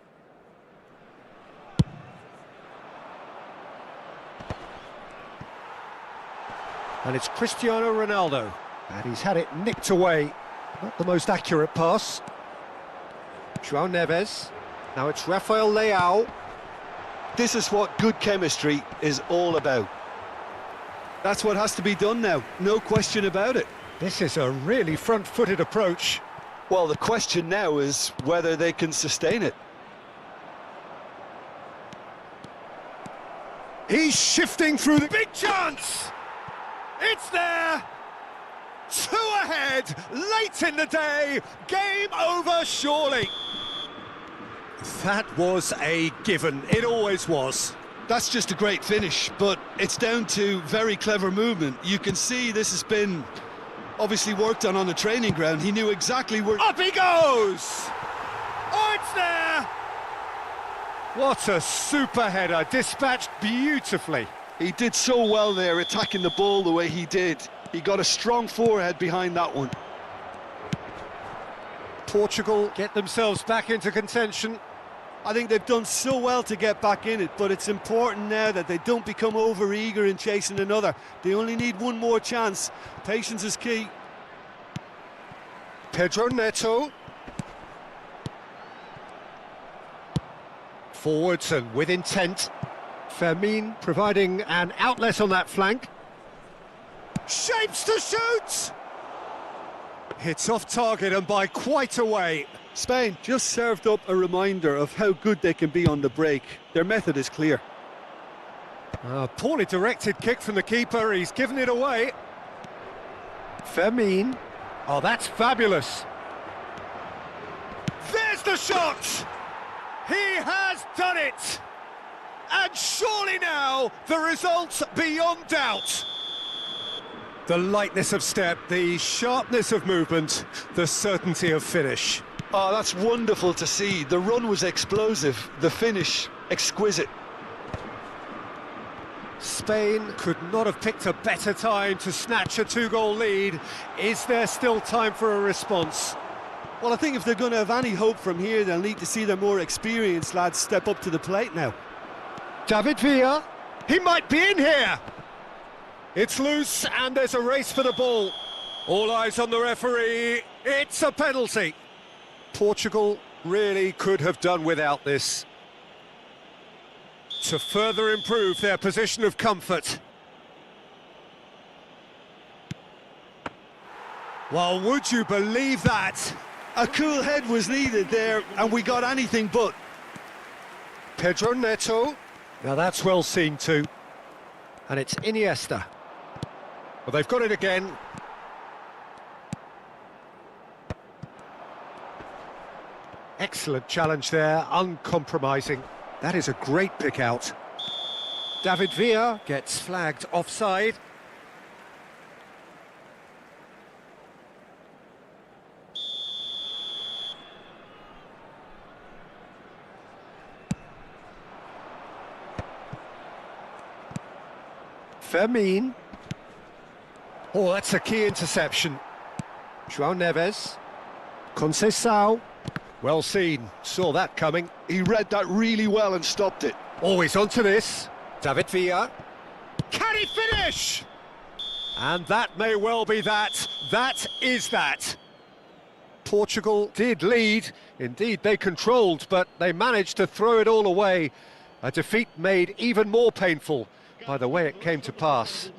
And it's Cristiano Ronaldo. And he's had it nicked away. Not the most accurate pass. João Neves. Now it's Rafael Leao. This is what good chemistry is all about. That's what has to be done now, no question about it. This is a really front-footed approach. Well, the question now is whether they can sustain it. He's shifting through the big chance! It's there! 2 ahead, late in the day, game over surely. That was a given, it always was. That's just a great finish, but it's down to very clever movement. You can see this has been obviously worked on the training ground. He knew exactly where... Up he goes! Oh, it's there! What a super header, dispatched beautifully. He did so well there, attacking the ball the way he did. He got a strong forehead behind that one. Portugal get themselves back into contention. I think they've done so well to get back in it, but it's important now that they don't become over-eager in chasing another. They only need one more chance. Patience is key. Pedro Neto. Forwards and with intent. Fermin providing an outlet on that flank. Shapes to shoot! Hits off target and by quite a way. Spain just served up a reminder of how good they can be on the break. Their method is clear. Poorly directed kick from the keeper, he's given it away. Fermin. Oh, that's fabulous. There's the shot! He has done it! And surely now, the result's beyond doubt. The lightness of step, the sharpness of movement, the certainty of finish. Oh, that's wonderful to see. The run was explosive, the finish exquisite. Spain could not have picked a better time to snatch a two-goal lead. Is there still time for a response? Well, I think if they're going to have any hope from here, they'll need to see their more experienced lads step up to the plate now. David Villa, he might be in here! It's loose and there's a race for the ball. All eyes on the referee, it's a penalty. Portugal really could have done without this to further improve their position of comfort. Well, would you believe that? A cool head was needed there, and we got anything but. Pedro Neto. Now that's well seen too. And it's Iniesta. Well, they've got it again. Excellent challenge there, uncompromising. That is a great pick out. David Villa gets flagged offside. Fermin. Oh, that's a key interception. João Neves. Conceição. Well seen, saw that coming. He read that really well and stopped it. Always onto this. David Villa. Can he finish? And that may well be that. That is that. Portugal did lead. Indeed, they controlled, but they managed to throw it all away. A defeat made even more painful by the way it came to pass.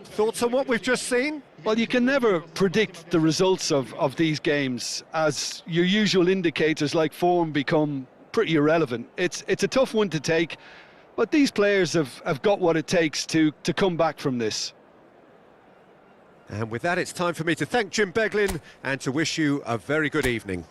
Thoughts on what we've just seen? Well, you can never predict the results of these games, as your usual indicators like form become pretty irrelevant. It's a tough one to take, but these players have got what it takes to come back from this. And with that, it's time for me to thank Jim Beglin and to wish you a very good evening.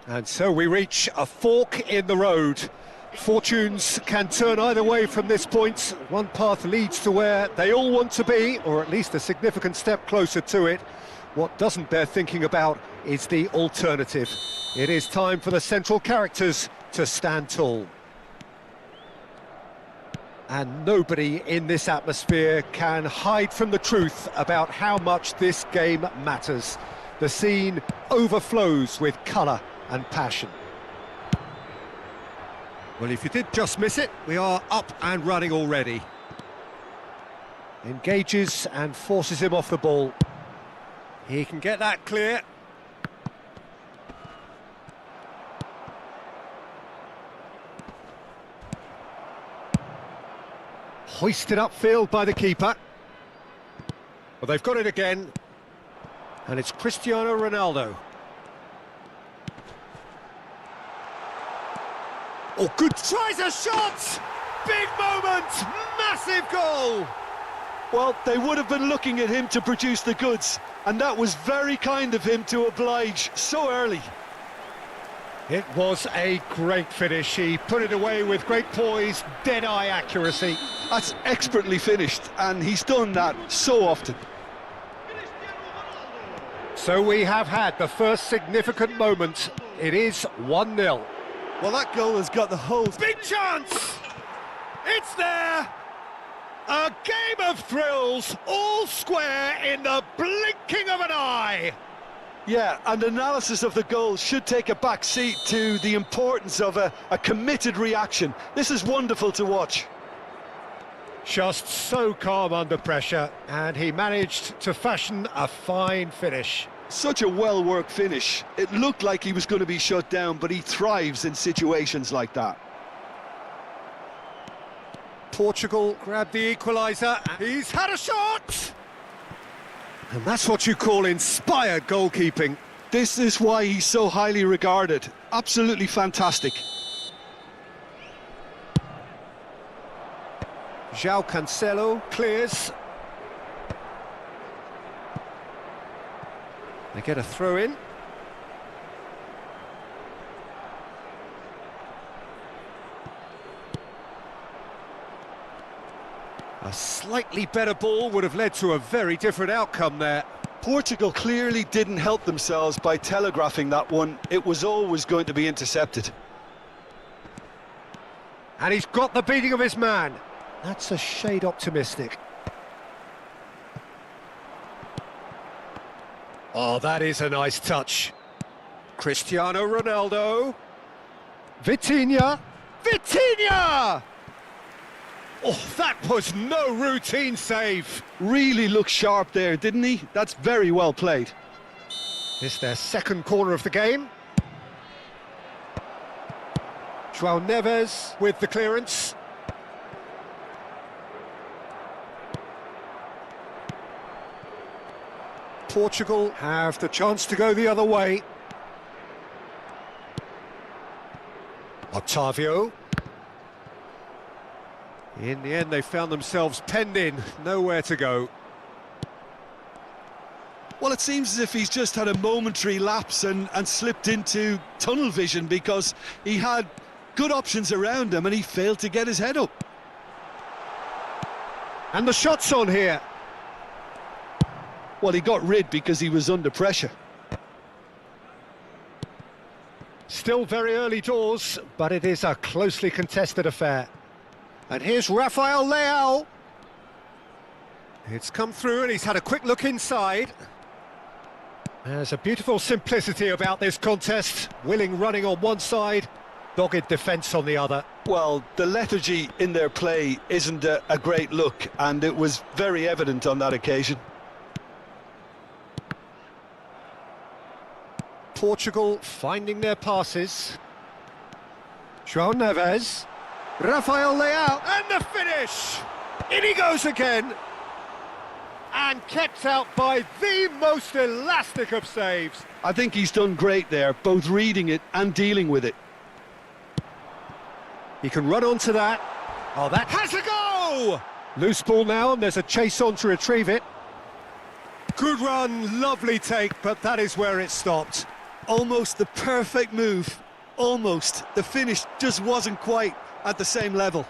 And so we reach a fork in the road. Fortunes can turn either way from this point. One path leads to where they all want to be, or at least a significant step closer to it. What doesn't bear thinking about is the alternative. It is time for the central characters to stand tall. And nobody in this atmosphere can hide from the truth about how much this game matters. The scene overflows with colour and passion. Well, if you did just miss it, we are up and running already. Engages and forces him off the ball. He can get that clear. Hoisted upfield by the keeper. Well, they've got it again. And it's Cristiano Ronaldo. Oh, good, tries a shot! Big moment, massive goal! Well, they would have been looking at him to produce the goods, and that was very kind of him to oblige so early. It was a great finish. He put it away with great poise, dead-eye accuracy. That's expertly finished, and he's done that so often. So we have had the first significant moment. It is 1-0. Well, that goal has got the whole... Big chance! It's there! A game of thrills, all square in the blinking of an eye! Yeah, and analysis of the goal should take a back seat to the importance of a committed reaction. This is wonderful to watch. Just so calm under pressure, and he managed to fashion a fine finish. Such a well-worked finish. It looked like he was going to be shut down, but he thrives in situations like that. Portugal grabbed the equaliser. He's had a shot! And that's what you call inspired goalkeeping. This is why he's so highly regarded. Absolutely fantastic. João Cancelo clears. They get a throw in. A slightly better ball would have led to a very different outcome there. Portugal clearly didn't help themselves by telegraphing that one. It was always going to be intercepted. And he's got the beating of his man. That's a shade optimistic. Oh, that is a nice touch. Cristiano Ronaldo. Vitinha. Vitinha! Oh, that was no routine save. Really looked sharp there, didn't he? That's very well played. It's their second corner of the game. João Neves with the clearance. Portugal have the chance to go the other way. Otavio. In the end, they found themselves penned in, nowhere to go. Well, it seems as if he's just had a momentary lapse and slipped into tunnel vision, because he had good options around him and he failed to get his head up. And the shot's on here. Well, he got rid because he was under pressure. Still very early doors, but it is a closely contested affair. And here's Rafael Leao. It's come through and he's had a quick look inside. There's a beautiful simplicity about this contest. Willing running on one side, dogged defence on the other. Well, the lethargy in their play isn't a great look, and it was very evident on that occasion. Portugal finding their passes. João Neves. Rafael Leao, and the finish! In he goes again! And kept out by the most elastic of saves. I think he's done great there, both reading it and dealing with it. He can run onto that. Oh, that has a go! Loose ball now, and there's a chase on to retrieve it. Good run, lovely take, but that is where it stopped. Almost the perfect move. Almost. The finish just wasn't quite at the same level.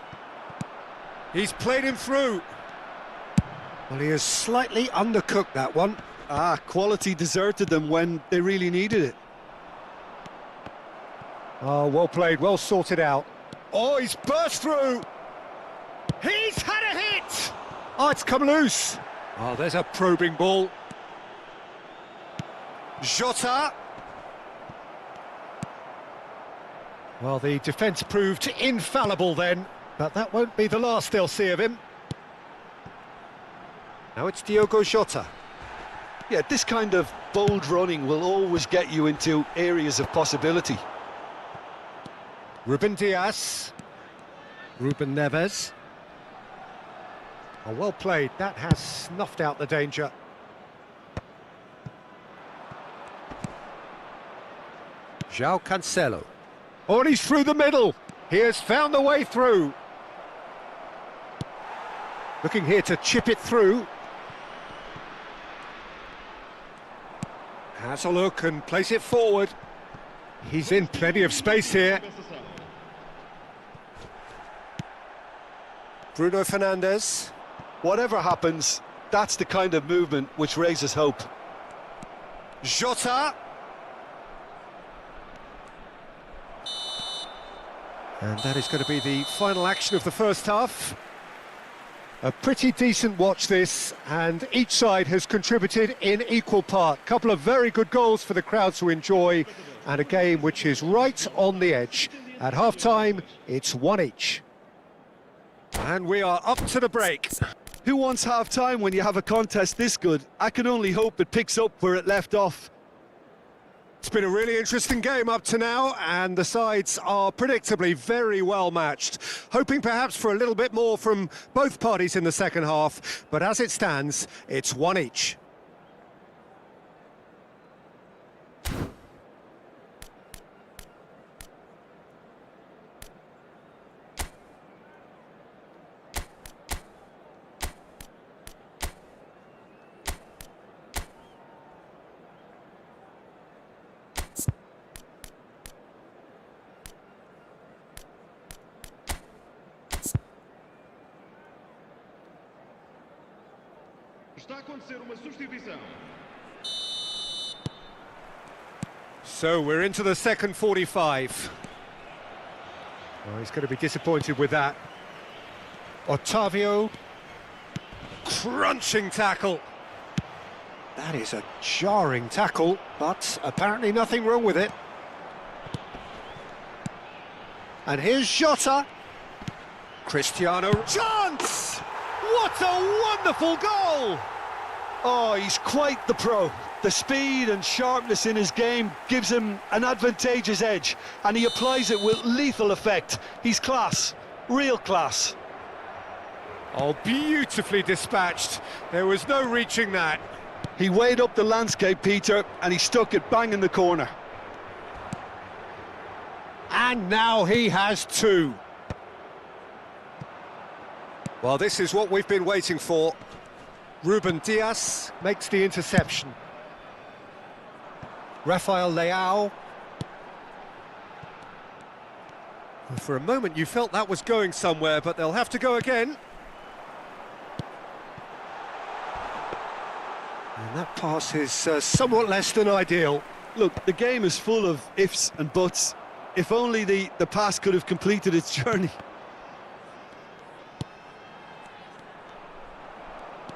He's played him through. Well, he has slightly undercooked that one. Quality deserted them when they really needed it. Oh, well played, well sorted out. Oh, he's burst through. He's had a hit. Oh, it's come loose. Oh, there's a probing ball. Jota. Well, the defence proved infallible then, but that won't be the last they'll see of him. Now it's Diogo Jota. Yeah, this kind of bold running will always get you into areas of possibility. Ruben Dias. Ruben Neves. Oh, well played. That has snuffed out the danger. João Cancelo. Oh, and he's through the middle. He has found the way through. Looking here to chip it through. Has a look and place it forward. He's in plenty of space here. Bruno Fernandes. Whatever happens, that's the kind of movement which raises hope. Jota. And that is going to be the final action of the first half. A pretty decent watch this, and each side has contributed in equal part. Couple of very good goals for the crowd to enjoy, and a game which is right on the edge. At half-time, it's 1 each. And we are up to the break. Who wants half-time when you have a contest this good? I can only hope it picks up where it left off. It's been a really interesting game up to now, and the sides are predictably very well matched. Hoping perhaps for a little bit more from both parties in the second half, but as it stands, it's 1 each. Está a acontecer uma substituição. So we're into the second 45. Oh, he's going to be disappointed with that. Otavio. Crunching tackle. That is a jarring tackle, but apparently nothing wrong with it. And here's Jota. Cristiano. Chance! What a wonderful goal! Oh, he's quite the pro. The speed and sharpness in his game gives him an advantageous edge, and he applies it with lethal effect. He's class, real class. Oh, beautifully dispatched. There was no reaching that. He weighed up the landscape, Peter, and he stuck it bang in the corner. And now he has two. Well, this is what we've been waiting for. Ruben Dias makes the interception. Rafael Leao. For a moment you felt that was going somewhere, but they'll have to go again. And that pass is somewhat less than ideal. Look, the game is full of ifs and buts. If only the pass could have completed its journey.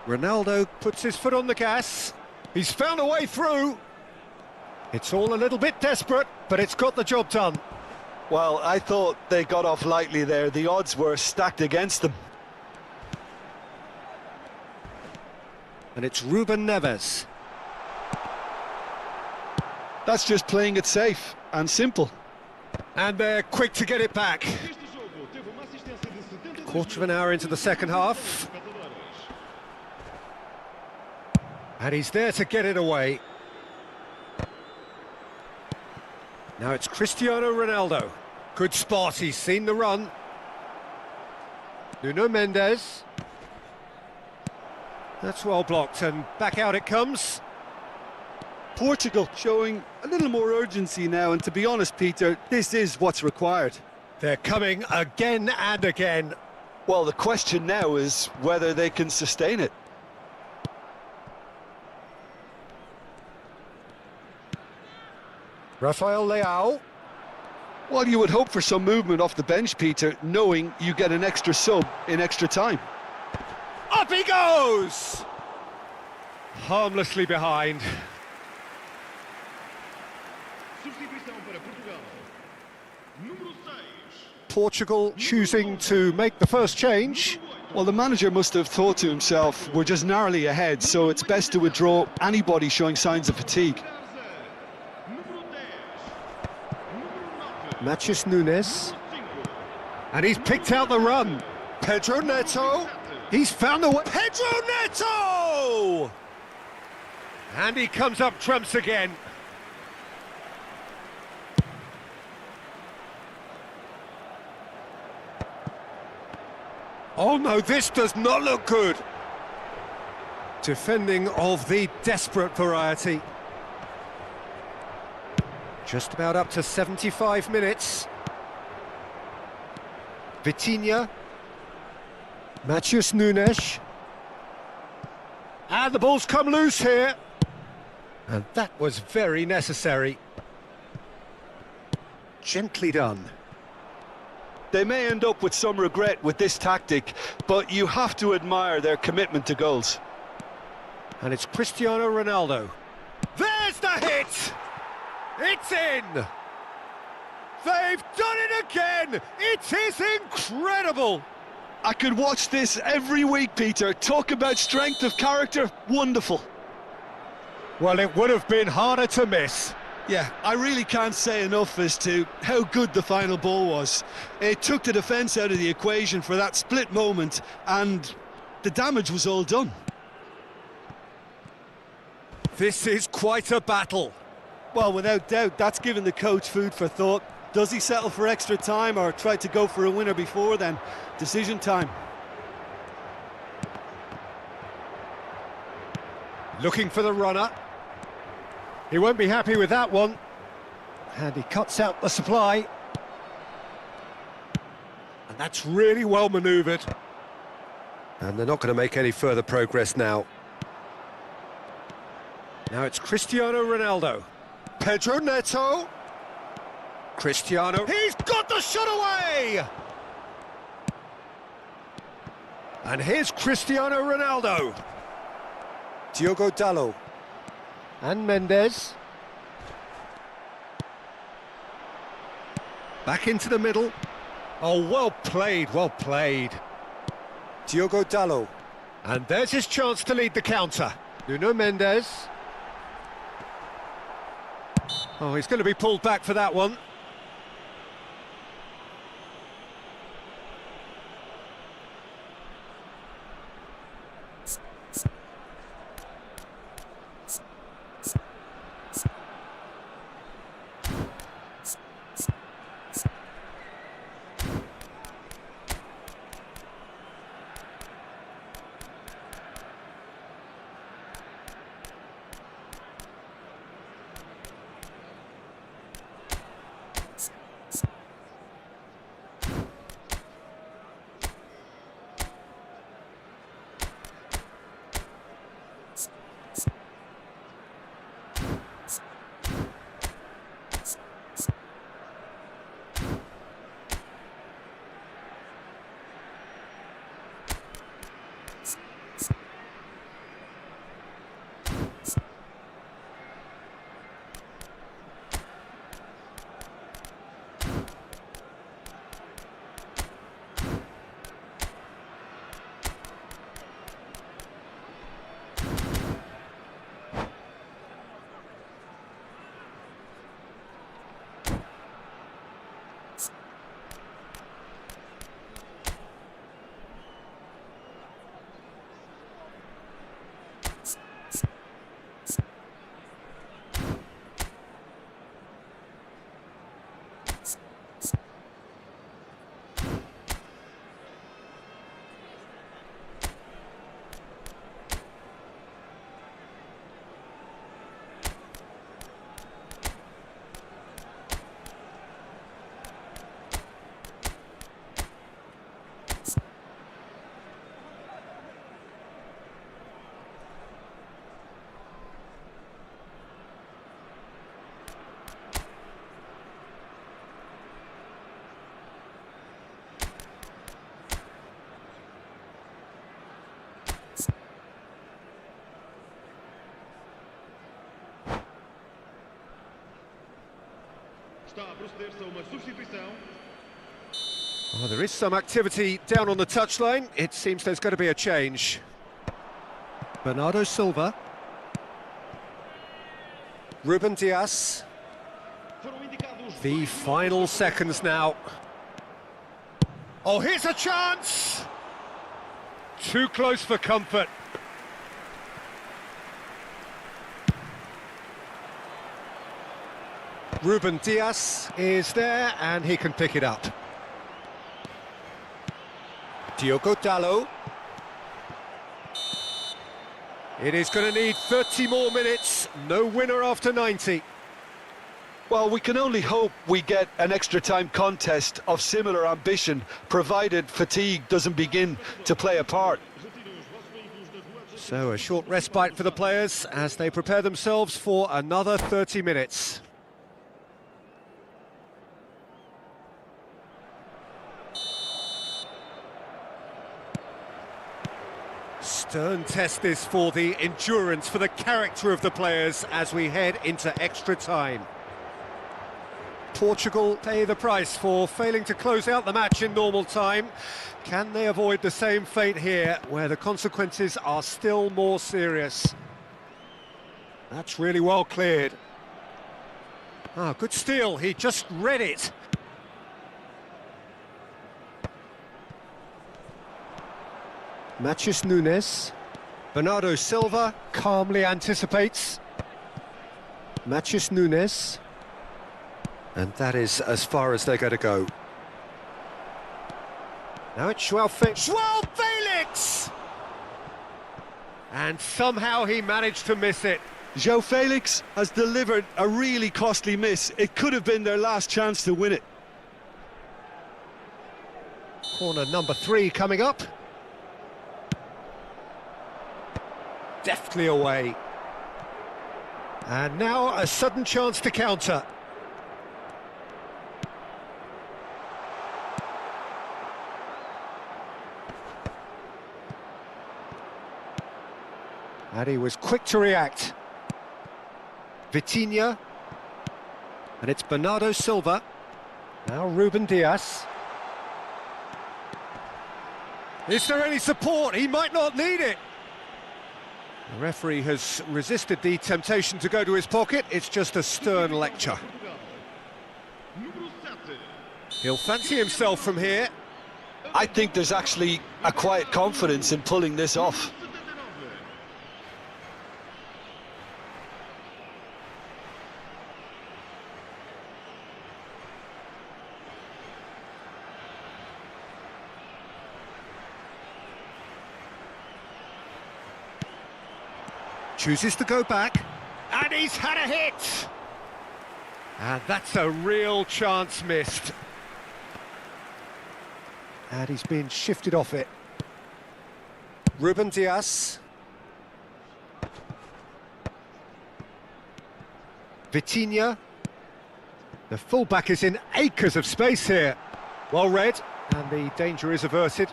Ronaldo puts his foot on the gas. He's found a way through. It's all a little bit desperate, but it's got the job done. Well, I thought they got off lightly there. The odds were stacked against them. And it's Ruben Neves. That's just playing it safe and simple. And they're quick to get it back. Quarter of an hour into the second half. And he's there to get it away. Now it's Cristiano Ronaldo. Good spot, he's seen the run. Nuno Mendes. That's well blocked, and back out it comes. Portugal showing a little more urgency now, and to be honest, Peter, this is what's required. They're coming again and again. Well, the question now is whether they can sustain it. Rafael Leao. Well, you would hope for some movement off the bench, Peter, knowing you get an extra sub in extra time. Up he goes! Harmlessly behind. Substituição para Portugal. Número 6. Portugal choosing to make the first change. Well, the manager must have thought to himself, we're just narrowly ahead, so it's best to withdraw anybody showing signs of fatigue. Matheus Nunes. And he's picked out the run. Pedro Neto. He's found the way. Pedro Neto! And he comes up trumps again. Oh no, this does not look good. Defending of the desperate variety. Just about up to 75 minutes. Vitinha. Matheus Nunes. And the ball's come loose here. And that was very necessary. Gently done. They may end up with some regret with this tactic, but you have to admire their commitment to goals. And it's Cristiano Ronaldo. There's the hit! It's in! They've done it again! It is incredible! I could watch this every week, Peter. Talk about strength of character, wonderful. Well, it would have been harder to miss. Yeah, I really can't say enough as to how good the final ball was. It took the defence out of the equation for that split moment, and the damage was all done. This is quite a battle. Well, without doubt, that's given the coach food for thought. Does he settle for extra time or try to go for a winner before then? Decision time. Looking for the runner. He won't be happy with that one. And he cuts out the supply. And that's really well manoeuvred. And they're not going to make any further progress now. Now it's Cristiano Ronaldo. Pedro Neto. Cristiano. He's got the shot away! And here's Cristiano Ronaldo. Diogo Dalot. And Mendes. Back into the middle. Oh, well played, well played. Diogo Dalot. And there's his chance to lead the counter. Nuno Mendes. Oh, he's going to be pulled back for that one. Está a proceder-se a uma substituição. Well, there is some activity down on the touchline. It seems there's going to be a change. Bernardo Silva. Ruben Dias. Foram indicados The final seconds now. Oh, here's a chance! Too close for comfort. Ruben Dias is there and he can pick it up. Diogo Dalot. It is going to need 30 more minutes. No winner after 90. Well, we can only hope we get an extra time contest of similar ambition, provided fatigue doesn't begin to play a part. So a short respite for the players as they prepare themselves for another 30 minutes. Stern test this for the endurance, for the character of the players as we head into extra time. Portugal pay the price for failing to close out the match in normal time. Can they avoid the same fate here, where the consequences are still more serious? That's really well cleared. Ah, good steal, he just read it. Matheus Nunes. Bernardo Silva calmly anticipates. Matheus Nunes. And that is as far as they're going to go. Now it's João Felix! And somehow he managed to miss it. João Felix has delivered a really costly miss. It could have been their last chance to win it. Corner number 3 coming up. Deftly away. And now a sudden chance to counter. And he was quick to react. Vitinha. And it's Bernardo Silva. Now Ruben Dias. Is there any support? He might not need it. The referee has resisted the temptation to go to his pocket. It's just a stern lecture. He'll fancy himself from here. I think there's actually a quiet confidence in pulling this off. Chooses to go back, and he's had a hit! And that's a real chance missed. And he's been shifted off it. Ruben Dias. Vitinha. The fullback is in acres of space here. Well read, and the danger is averted.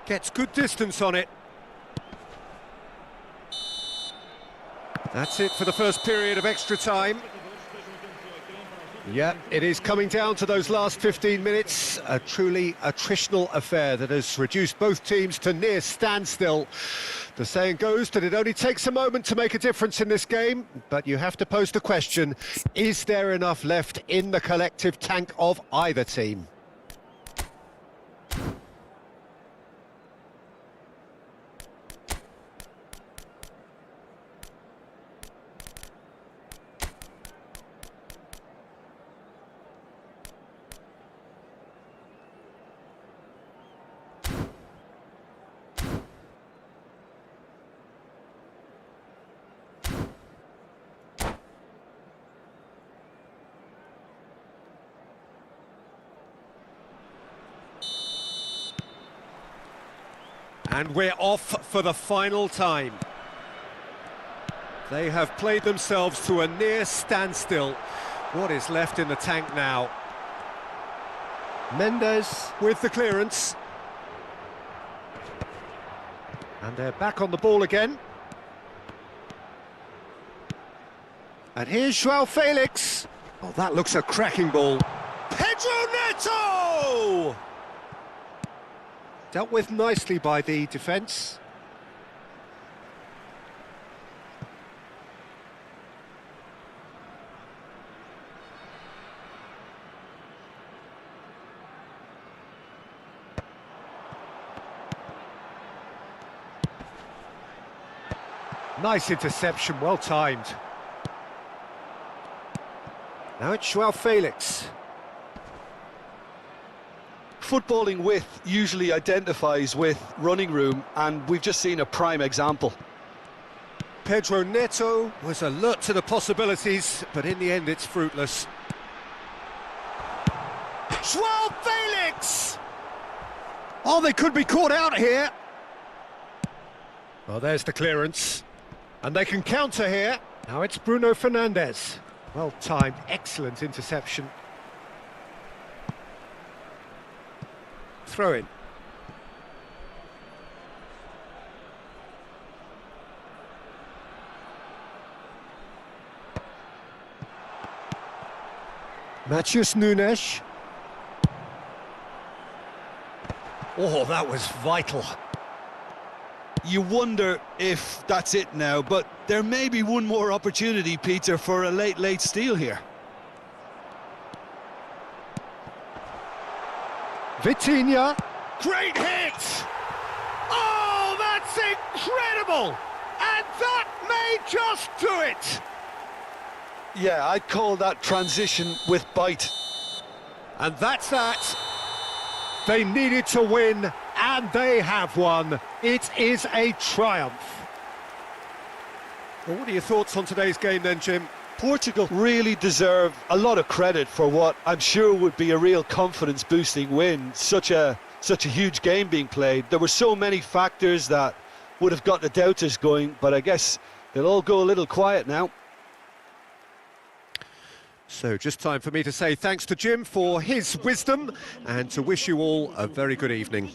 Gets good distance on it. That's it for the first period of extra time. Yeah, it is coming down to those last 15 minutes. A truly attritional affair that has reduced both teams to near standstill. The saying goes that it only takes a moment to make a difference in this game, but you have to pose the question, is there enough left in the collective tank of either team? And we're off for the final time. They have played themselves to a near standstill. What is left in the tank now? Mendes with the clearance. And they're back on the ball again. And here's João Felix. Oh, that looks a cracking ball. Pedro Neto! Dealt with nicely by the defence. Nice interception, well timed. Now it's Joao Felix. Footballing width usually identifies with running room, and we've just seen a prime example. Pedro Neto was alert to the possibilities, but in the end it's fruitless. Joao Felix! Oh, they could be caught out here. Well, there's the clearance. And they can counter here. Now it's Bruno Fernandes. Well timed, excellent interception. Throw in. Matheus Nunes. Oh, that was vital. You wonder if that's it now, but there may be one more opportunity, Peter, for a late steal here. Vitinha. Great hit! Oh, that's incredible! And that may just do it! Yeah, I'd call that transition with bite. And that's that. They needed to win, and they have won. It is a triumph. Well, what are your thoughts on today's game then, Jim? Portugal really deserve a lot of credit for what I'm sure would be a real confidence-boosting win. Such a huge game being played. There were so many factors that would have got the doubters going, but I guess they'll all go a little quiet now. So just time for me to say thanks to Jim for his wisdom and to wish you all a very good evening.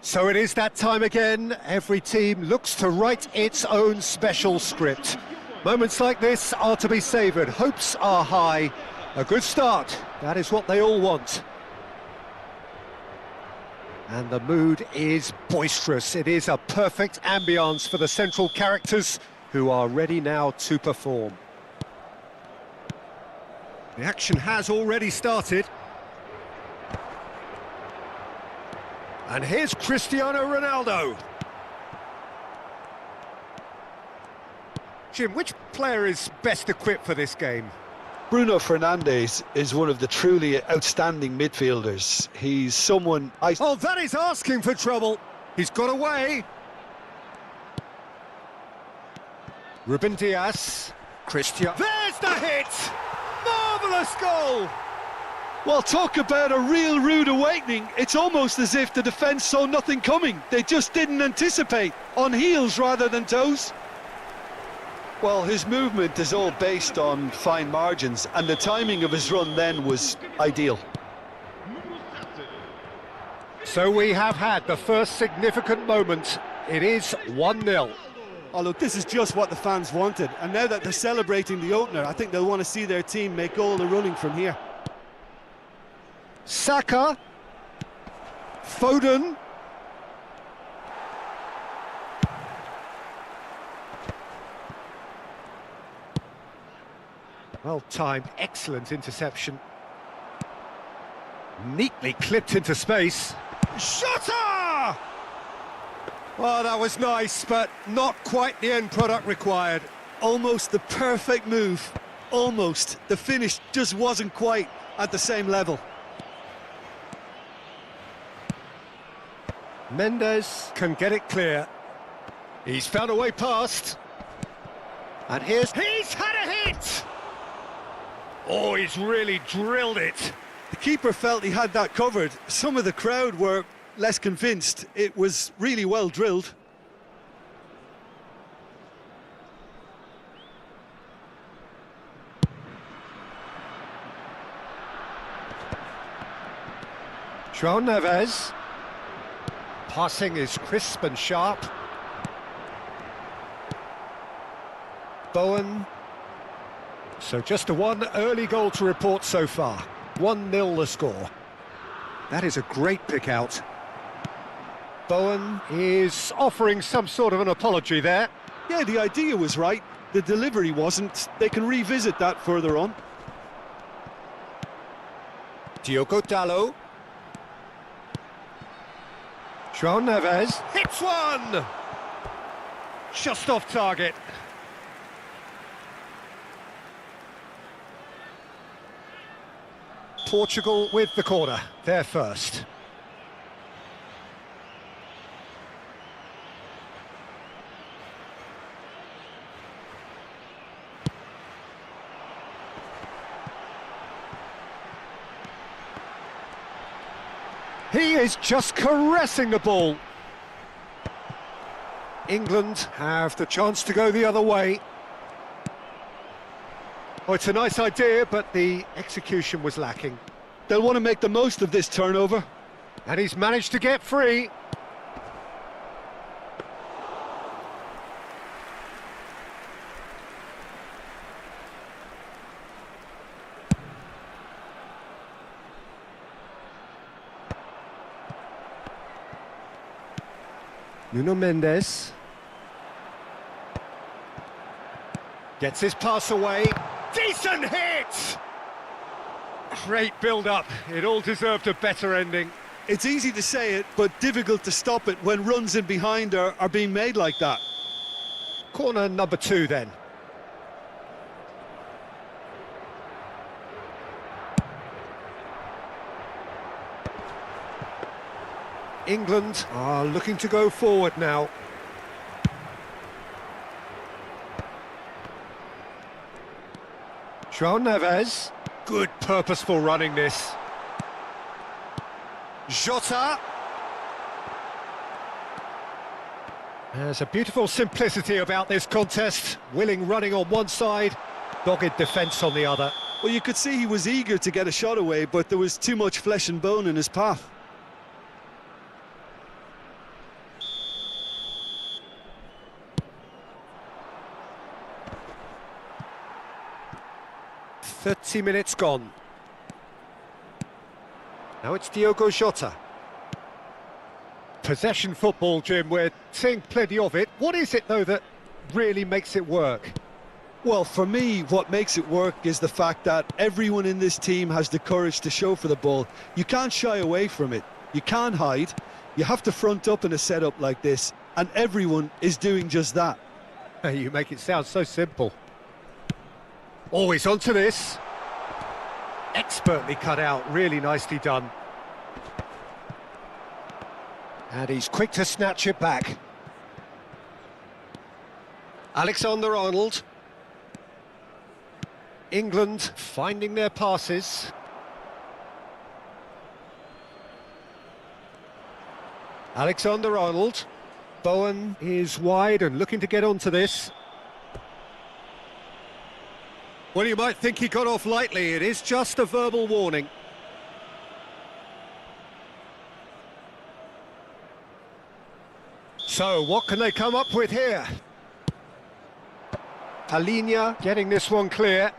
So it is that time again. Every team looks to write its own special script. Moments like this are to be savoured. Hopes are high. A good start, that is what they all want. And the mood is boisterous. It is a perfect ambience for the central characters who are ready now to perform. The action has already started. And here's Cristiano Ronaldo. Jim, which player is best equipped for this game? Bruno Fernandes is one of the truly outstanding midfielders. He's someone Oh, that is asking for trouble. He's got away. Ruben Dias. Cristiano. There's the hit! Marvellous goal! Well, talk about a real rude awakening. It's almost as if the defence saw nothing coming. They just didn't anticipate, on heels rather than toes. Well, his movement is all based on fine margins, and the timing of his run then was ideal. So we have had the first significant moment. It is 1-0. Oh, look, this is just what the fans wanted. And now that they're celebrating the opener, I think they'll want to see their team make all the running from here. Saka. Foden. Well timed, excellent interception. Neatly clipped into space. Shooter! Oh, that was nice, but not quite the end product required. Almost the perfect move. Almost. The finish just wasn't quite at the same level. Mendes can get it clear. He's found a way past. And he's had a hit! Oh, he's really drilled it. The keeper felt he had that covered. Some of the crowd were less convinced. It was really well drilled. João Neves. Passing is crisp and sharp. Bowen. So just a one early goal to report so far. 1-0 the score. That is a great pick out. Bowen is offering some sort of an apology there. Yeah, the idea was right. The delivery wasn't. They can revisit that further on. Diogo Dalot. João Neves hits one! Just off target. Portugal with the corner, they're first. He is just caressing the ball. England have the chance to go the other way. Oh, it's a nice idea, but the execution was lacking. They'll want to make the most of this turnover. And he's managed to get free. Nuno Mendes. Gets his pass away. Decent hit! Great build-up. It all deserved a better ending. It's easy to say it, but difficult to stop it when runs in behind are being made like that. Corner number 2 then. England are looking to go forward now. João Neves. Good purposeful running this. Jota. There's a beautiful simplicity about this contest. Willing running on one side, dogged defence on the other. Well, you could see he was eager to get a shot away, but there was too much flesh and bone in his path. 30 minutes gone. Now it's Diogo Jota. Possession football, Jim, we're seeing plenty of it. What is it, though, that really makes it work? Well, for me, what makes it work is the fact that everyone in this team has the courage to show for the ball. You can't shy away from it. You can't hide. You have to front up in a setup like this, and everyone is doing just that. You make it sound so simple. Always onto this. Expertly cut out, really nicely done. And he's quick to snatch it back. Alexander-Arnold. England finding their passes. Alexander-Arnold. Bowen is wide and looking to get onto this. Well, you might think he got off lightly. It is just a verbal warning. So, what can they come up with here? Palhinha getting this one clear.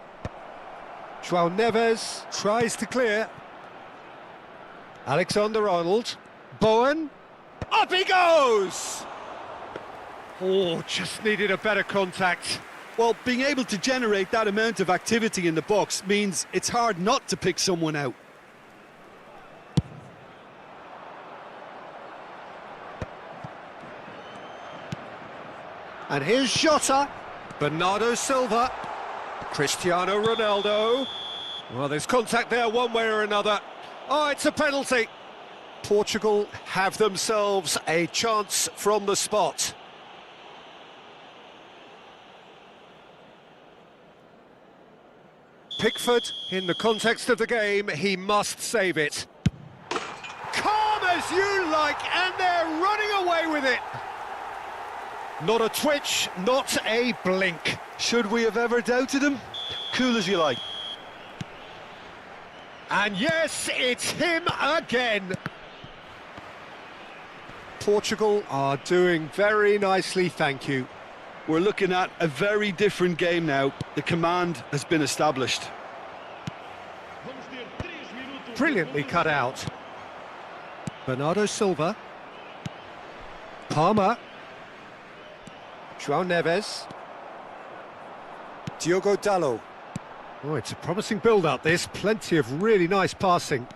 João Neves tries to clear. Alexander-Arnold. Bowen. Up he goes! Oh, just needed a better contact. Well, being able to generate that amount of activity in the box means it's hard not to pick someone out. And here's Jota. Bernardo Silva. Cristiano Ronaldo. Well, there's contact there one way or another. Oh, it's a penalty. Portugal have themselves a chance from the spot. Pickford, in the context of the game, he must save it. Calm as you like, and they're running away with it. Not a twitch, not a blink. Should we have ever doubted him? Cool as you like. And yes, it's him again. Portugal are doing very nicely, thank you. We're looking at a very different game now. The command has been established. Brilliantly cut out. Bernardo Silva. Palmer. João Neves. Diogo Dalot. Oh, it's a promising build-up, this. Plenty of really nice passing.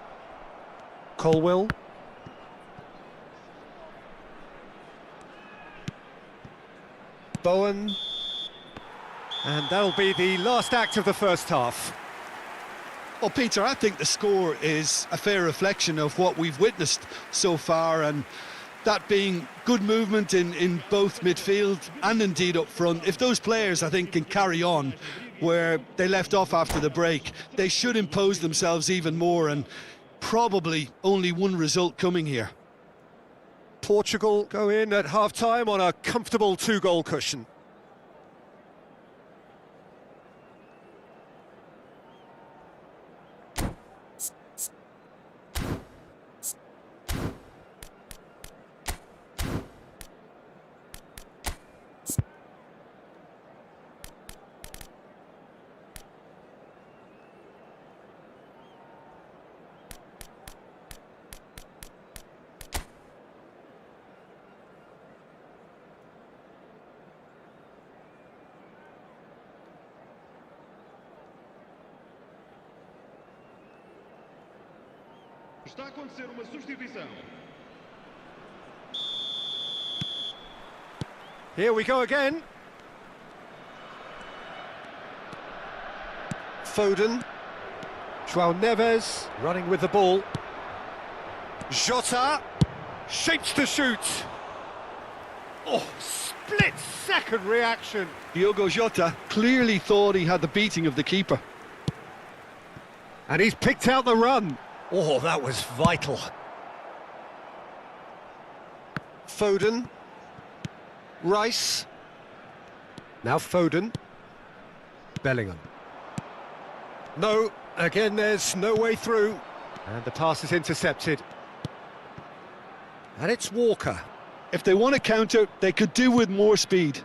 Colwill. Bowen. And that'll be the last act of the first half. Well, Peter, I think the score is a fair reflection of what we've witnessed so far, and that being good movement in both midfield and indeed up front. If those players, I think, can carry on where they left off after the break, they should impose themselves even more, and probably only one result coming here. Portugal go in at half-time on a comfortable 2-goal cushion. Está a acontecer uma substituição. Here we go again. Foden. João Neves running with the ball. Jota shapes to shoot. Oh, split-second reaction. Diogo Jota clearly thought he had the beating of the keeper. And he's picked out the run. Oh, that was vital. Foden. Rice. Now Foden. Bellingham. No, again there's no way through. And the pass is intercepted. And it's Walker. If they want to counter, they could do with more speed.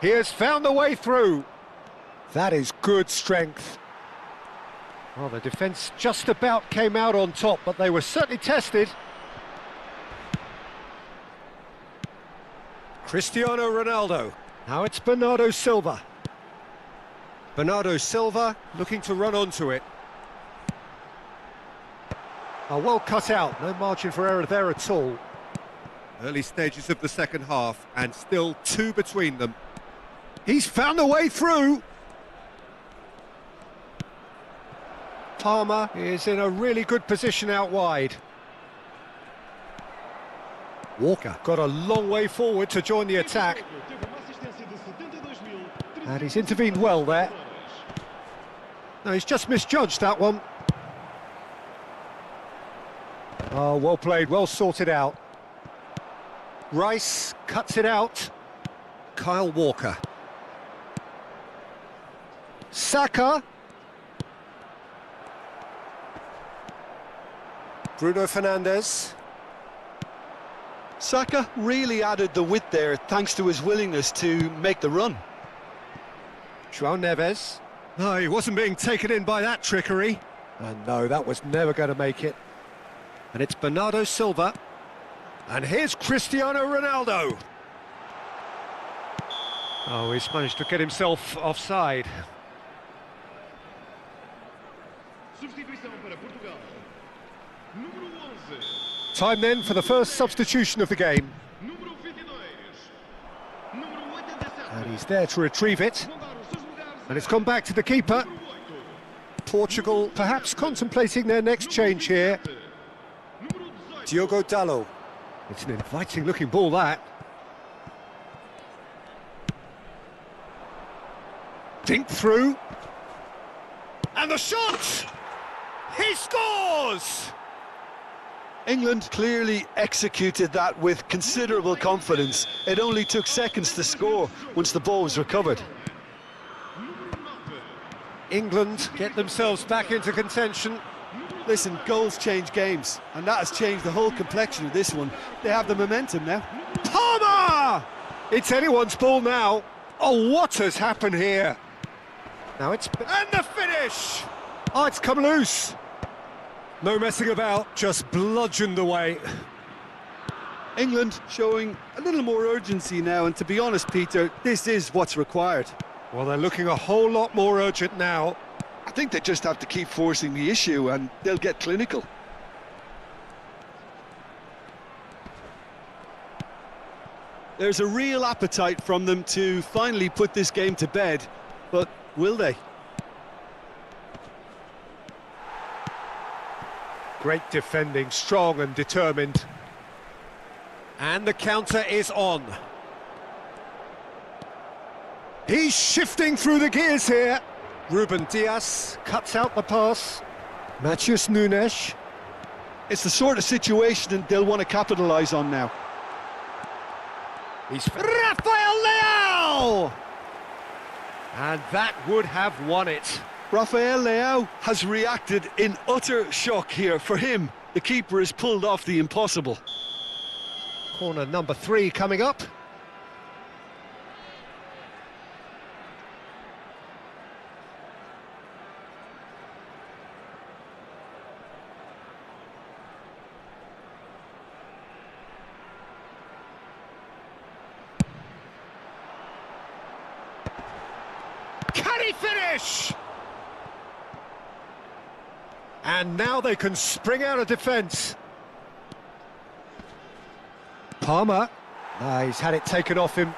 He has found the way through. That is good strength. Well, the defence just about came out on top, but they were certainly tested. Cristiano Ronaldo. Now it's Bernardo Silva. Bernardo Silva looking to run onto it. Oh, well cut out, no margin for error there at all. Early stages of the second half, and still 2 between them. He's found a way through. Palmer is in a really good position out wide. Walker got a long way forward to join the attack. And he's intervened well there. No, he's just misjudged that one. Oh, well played, well sorted out. Rice cuts it out. Kyle Walker. Saka. Bruno Fernandes. Saka really added the width there thanks to his willingness to make the run. João Neves. No, he wasn't being taken in by that trickery. And no, that was never going to make it. And it's Bernardo Silva. And here's Cristiano Ronaldo. Oh, he's managed to get himself offside. Substituição para Portugal. Número 11. Time then for the first substitution of the game. Número 22. Número 87. And he's there to retrieve it. And it's gone back to the keeper. Portugal perhaps contemplating their next change here. Diogo Dalot. It's an inviting looking ball, that. Dink through. And the shot! He scores! England clearly executed that with considerable confidence. It only took seconds to score once the ball was recovered. England get themselves back into contention. Listen, goals change games, and that has changed the whole complexion of this one. They have the momentum now. Palmer! It's anyone's ball now. Oh, what has happened here? Now it's... And the finish! Oh, it's come loose. No messing about, just bludgeoned away. England showing a little more urgency now, and to be honest, Peter, this is what's required. Well, they're looking a whole lot more urgent now. I think they just have to keep forcing the issue and they'll get clinical. There's a real appetite from them to finally put this game to bed, but will they? Great defending, strong and determined. And the counter is on. He's shifting through the gears here. Ruben Dias cuts out the pass. Matheus Nunes. It's the sort of situation they'll want to capitalise on now. He's Rafael Leão! And that would have won it. Rafael Leão has reacted in utter shock here. For him, the keeper has pulled off the impossible. Corner number 3 coming up. Can he finish? And now they can spring out of defence. Palmer. He's had it taken off him.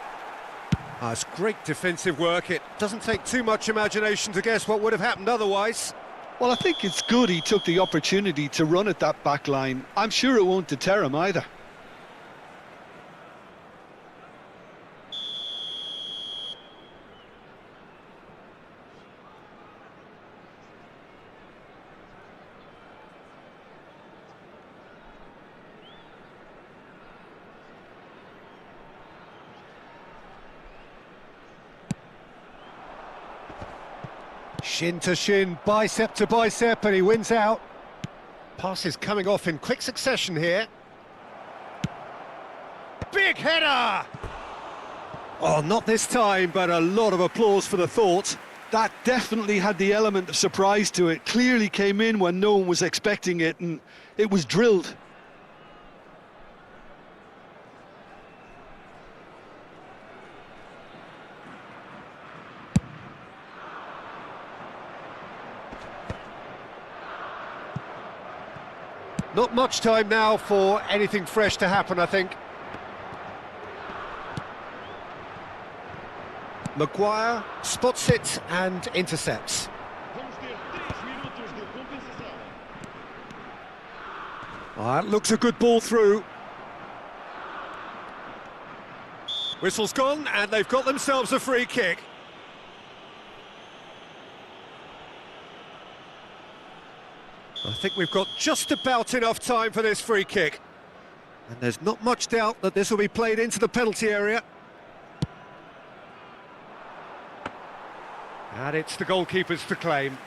It's great defensive work. It doesn't take too much imagination to guess what would have happened otherwise. Well, I think it's good he took the opportunity to run at that back line. I'm sure it won't deter him either. Shin to shin, bicep to bicep, and he wins out. Passes coming off in quick succession here. Big header! Oh, not this time, but a lot of applause for the thought. That definitely had the element of surprise to it. Clearly came in when no one was expecting it, and it was drilled. Not much time now for anything fresh to happen, I think. Maguire spots it and intercepts. That looks a good ball through. Whistle's gone, and they've got themselves a free kick. I think we've got just about enough time for this free kick. And there's not much doubt that this will be played into the penalty area. And it's the goalkeepers to claim.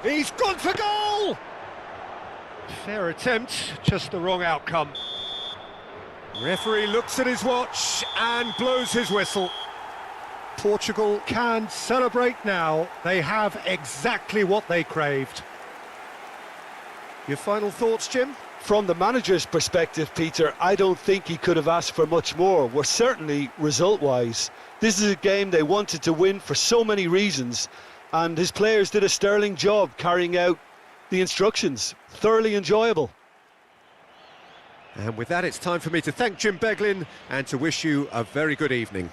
He's gone for goal! Fair attempt, just the wrong outcome. Referee looks at his watch and blows his whistle. Portugal can celebrate now. They have exactly what they craved. Your final thoughts, Jim? From the manager's perspective, Peter, I don't think he could have asked for much more. Well, certainly result-wise. This is a game they wanted to win for so many reasons, and his players did a sterling job carrying out the instructions. Thoroughly enjoyable. And with that, it's time for me to thank Jim Beglin and to wish you a very good evening.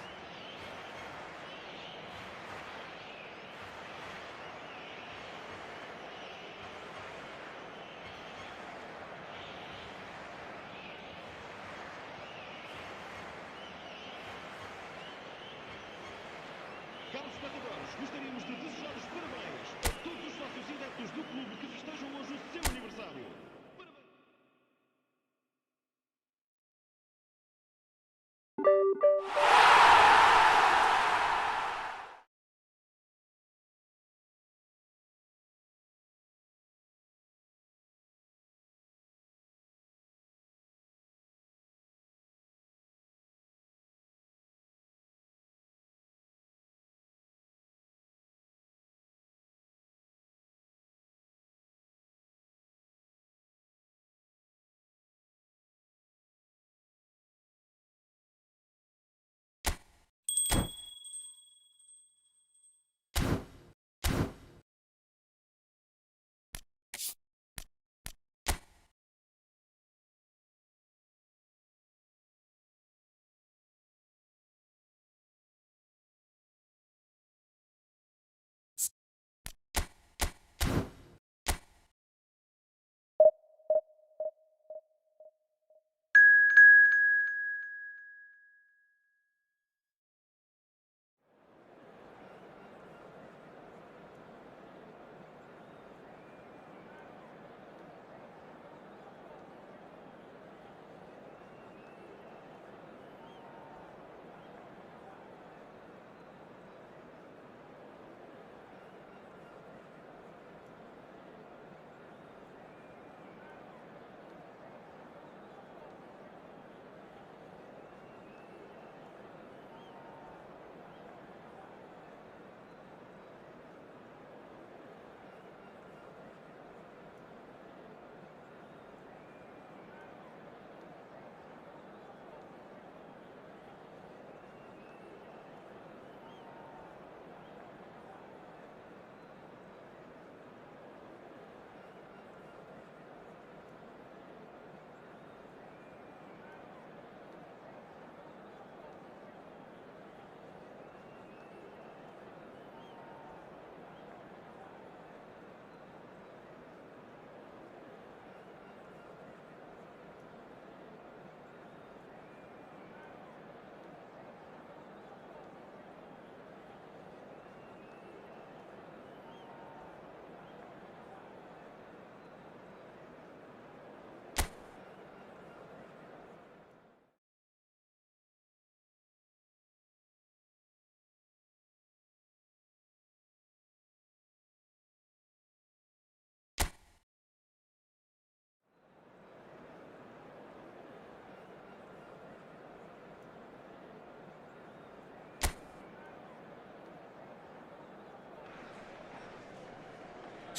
Caros espectadores, gostaríamos de desejar os parabéns a todos os sócios e adeptos do clube que festejam hoje o seu aniversário.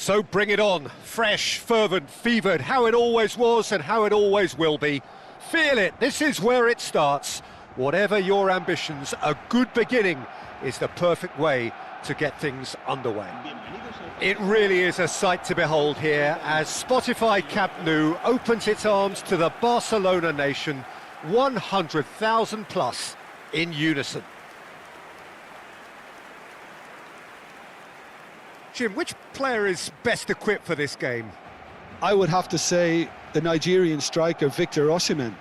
So bring it on. Fresh, fervent, fevered, how it always was and how it always will be. Feel it, this is where it starts. Whatever your ambitions, a good beginning is the perfect way to get things underway. It really is a sight to behold here as Spotify Camp Nou opens its arms to the Barcelona nation, 100,000 plus in unison. Jim, which player is best equipped for this game? I would have to say the Nigerian striker Victor Osimhen.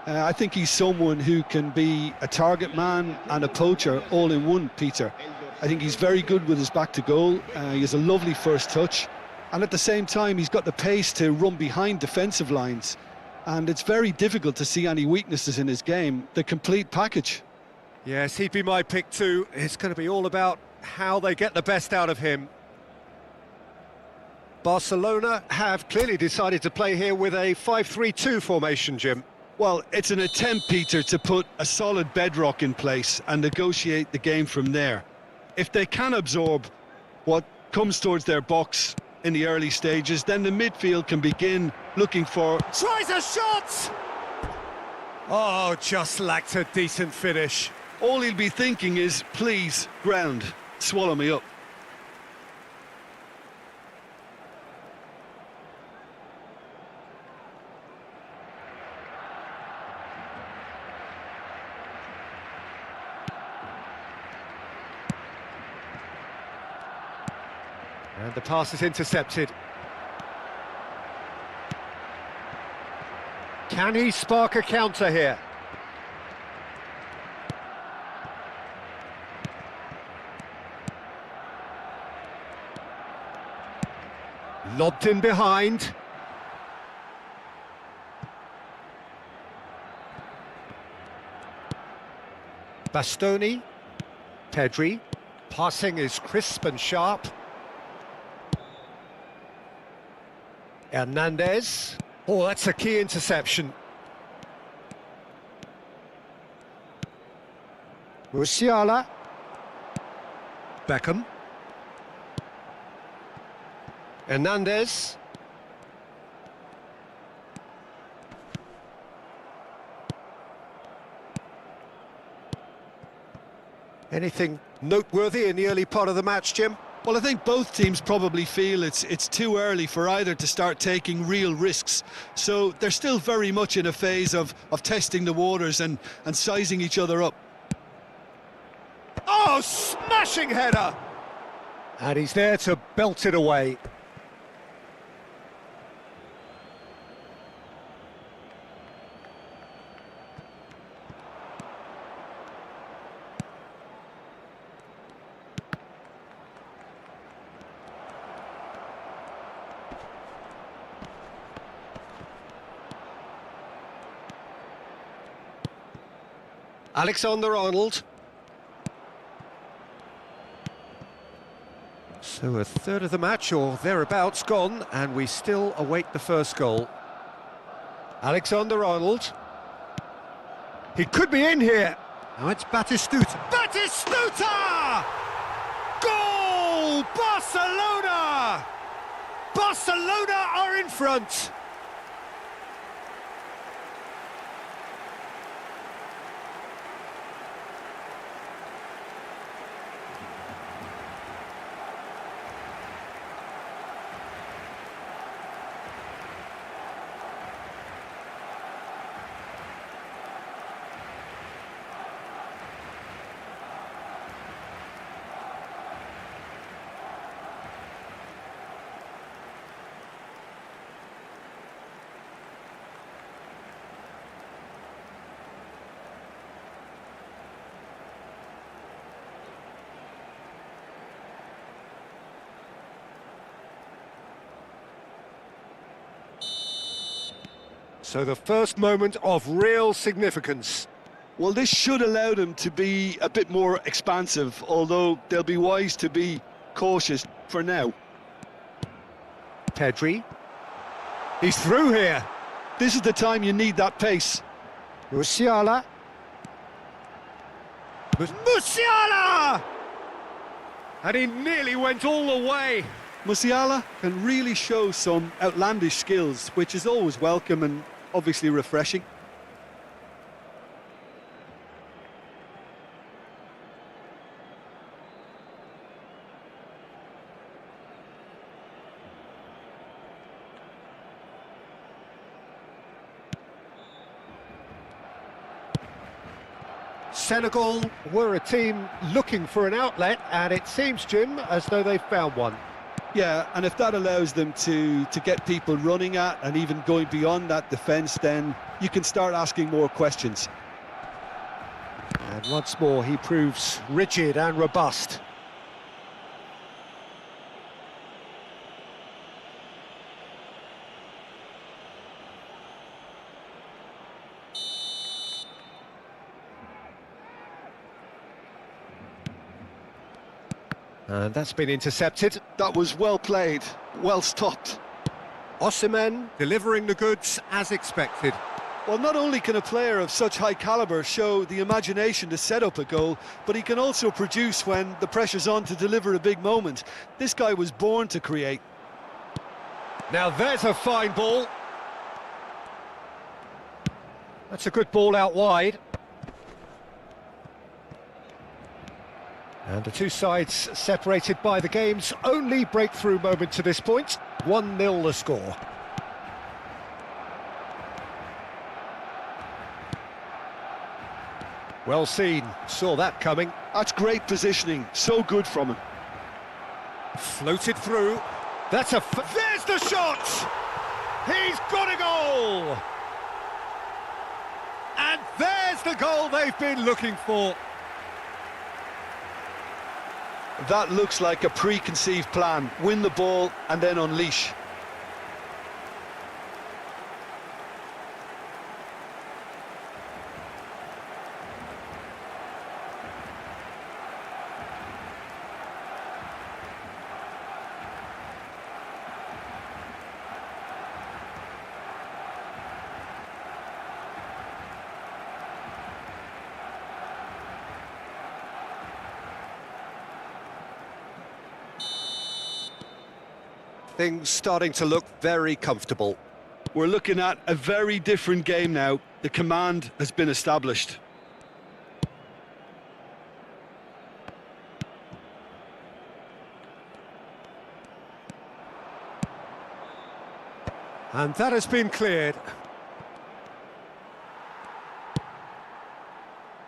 I think he's someone who can be a target man and a poacher all in one, Peter. I think he's very good with his back to goal. He has a lovely first touch, and at the same time he's got the pace to run behind defensive lines, and it's very difficult to see any weaknesses in his game. The complete package. Yes, he'd be my pick too. It's going to be all about how they get the best out of him. Barcelona have clearly decided to play here with a 5-3-2 formation, Jim. Well, it's an attempt, Peter, to put a solid bedrock in place and negotiate the game from there. If they can absorb what comes towards their box in the early stages, then the midfield can begin looking for... Tries a shot! Oh, just lacked a decent finish. All he'll be thinking is, please, ground, swallow me up. And the pass is intercepted. Can he spark a counter here? Lobbed in behind. Bastoni. Pedri. Passing is crisp and sharp. Hernandez. Oh, that's a key interception. Musiala. Beckham. Hernandez. Anything noteworthy in the early part of the match, Jim? Well, I think both teams probably feel it's too early for either to start taking real risks. So they're still very much in a phase of testing the waters and sizing each other up. Oh, smashing header! And he's there to belt it away. Alexander-Arnold. So a third of the match or thereabouts gone, and we still await the first goal. Alexander-Arnold. He could be in here. Now it's Batistuta. Batistuta! Goal! Barcelona! Barcelona are in front. So the first moment of real significance. Well, this should allow them to be a bit more expansive, although they'll be wise to be cautious for now. Pedri. He's through here. This is the time you need that pace. Musiala. Musiala! And he nearly went all the way. Musiala can really show some outlandish skills, which is always welcome and obviously refreshing. Senegal were a team looking for an outlet, and it seems, Jim, as though they've found one. Yeah, and if that allows them to get people running at and even going beyond that defence, then you can start asking more questions. And once more, he proves rigid and robust. And that's been intercepted. That was well played, well stopped. Osimhen. Delivering the goods as expected. Well, not only can a player of such high calibre show the imagination to set up a goal, but he can also produce when the pressure's on to deliver a big moment. This guy was born to create. Now there's a fine ball. That's a good ball out wide. And the two sides separated by the game's only breakthrough moment to this point. 1-0 the score. Well seen, saw that coming. That's great positioning, so good from him. Floated through. There's the shot! He's got a goal! And there's the goal they've been looking for. That looks like a preconceived plan. Win the ball and then unleash. Things starting to look very comfortable. We're looking at a very different game now. The command has been established. And that has been cleared.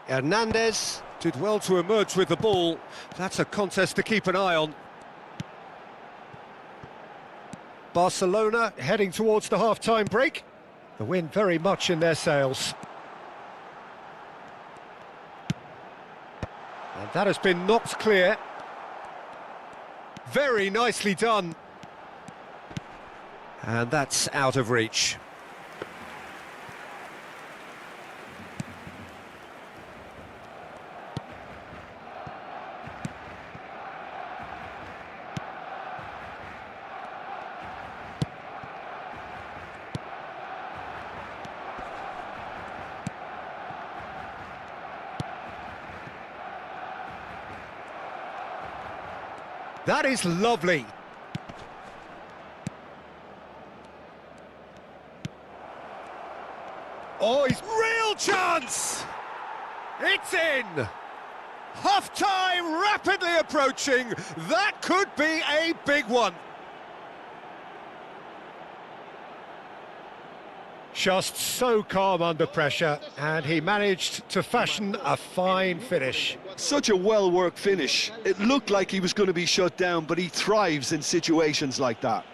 Hernandez did well to emerge with the ball. That's a contest to keep an eye on. Barcelona heading towards the half-time break. The win very much in their sails. And that has been knocked clear. Very nicely done. And that's out of reach. That is lovely. Oh, he's real chance! It's in! Half-time rapidly approaching. That could be a big one. Just so calm under pressure, and he managed to fashion a fine finish. Such a well-worked finish. It looked like he was going to be shut down, but he thrives in situations like that.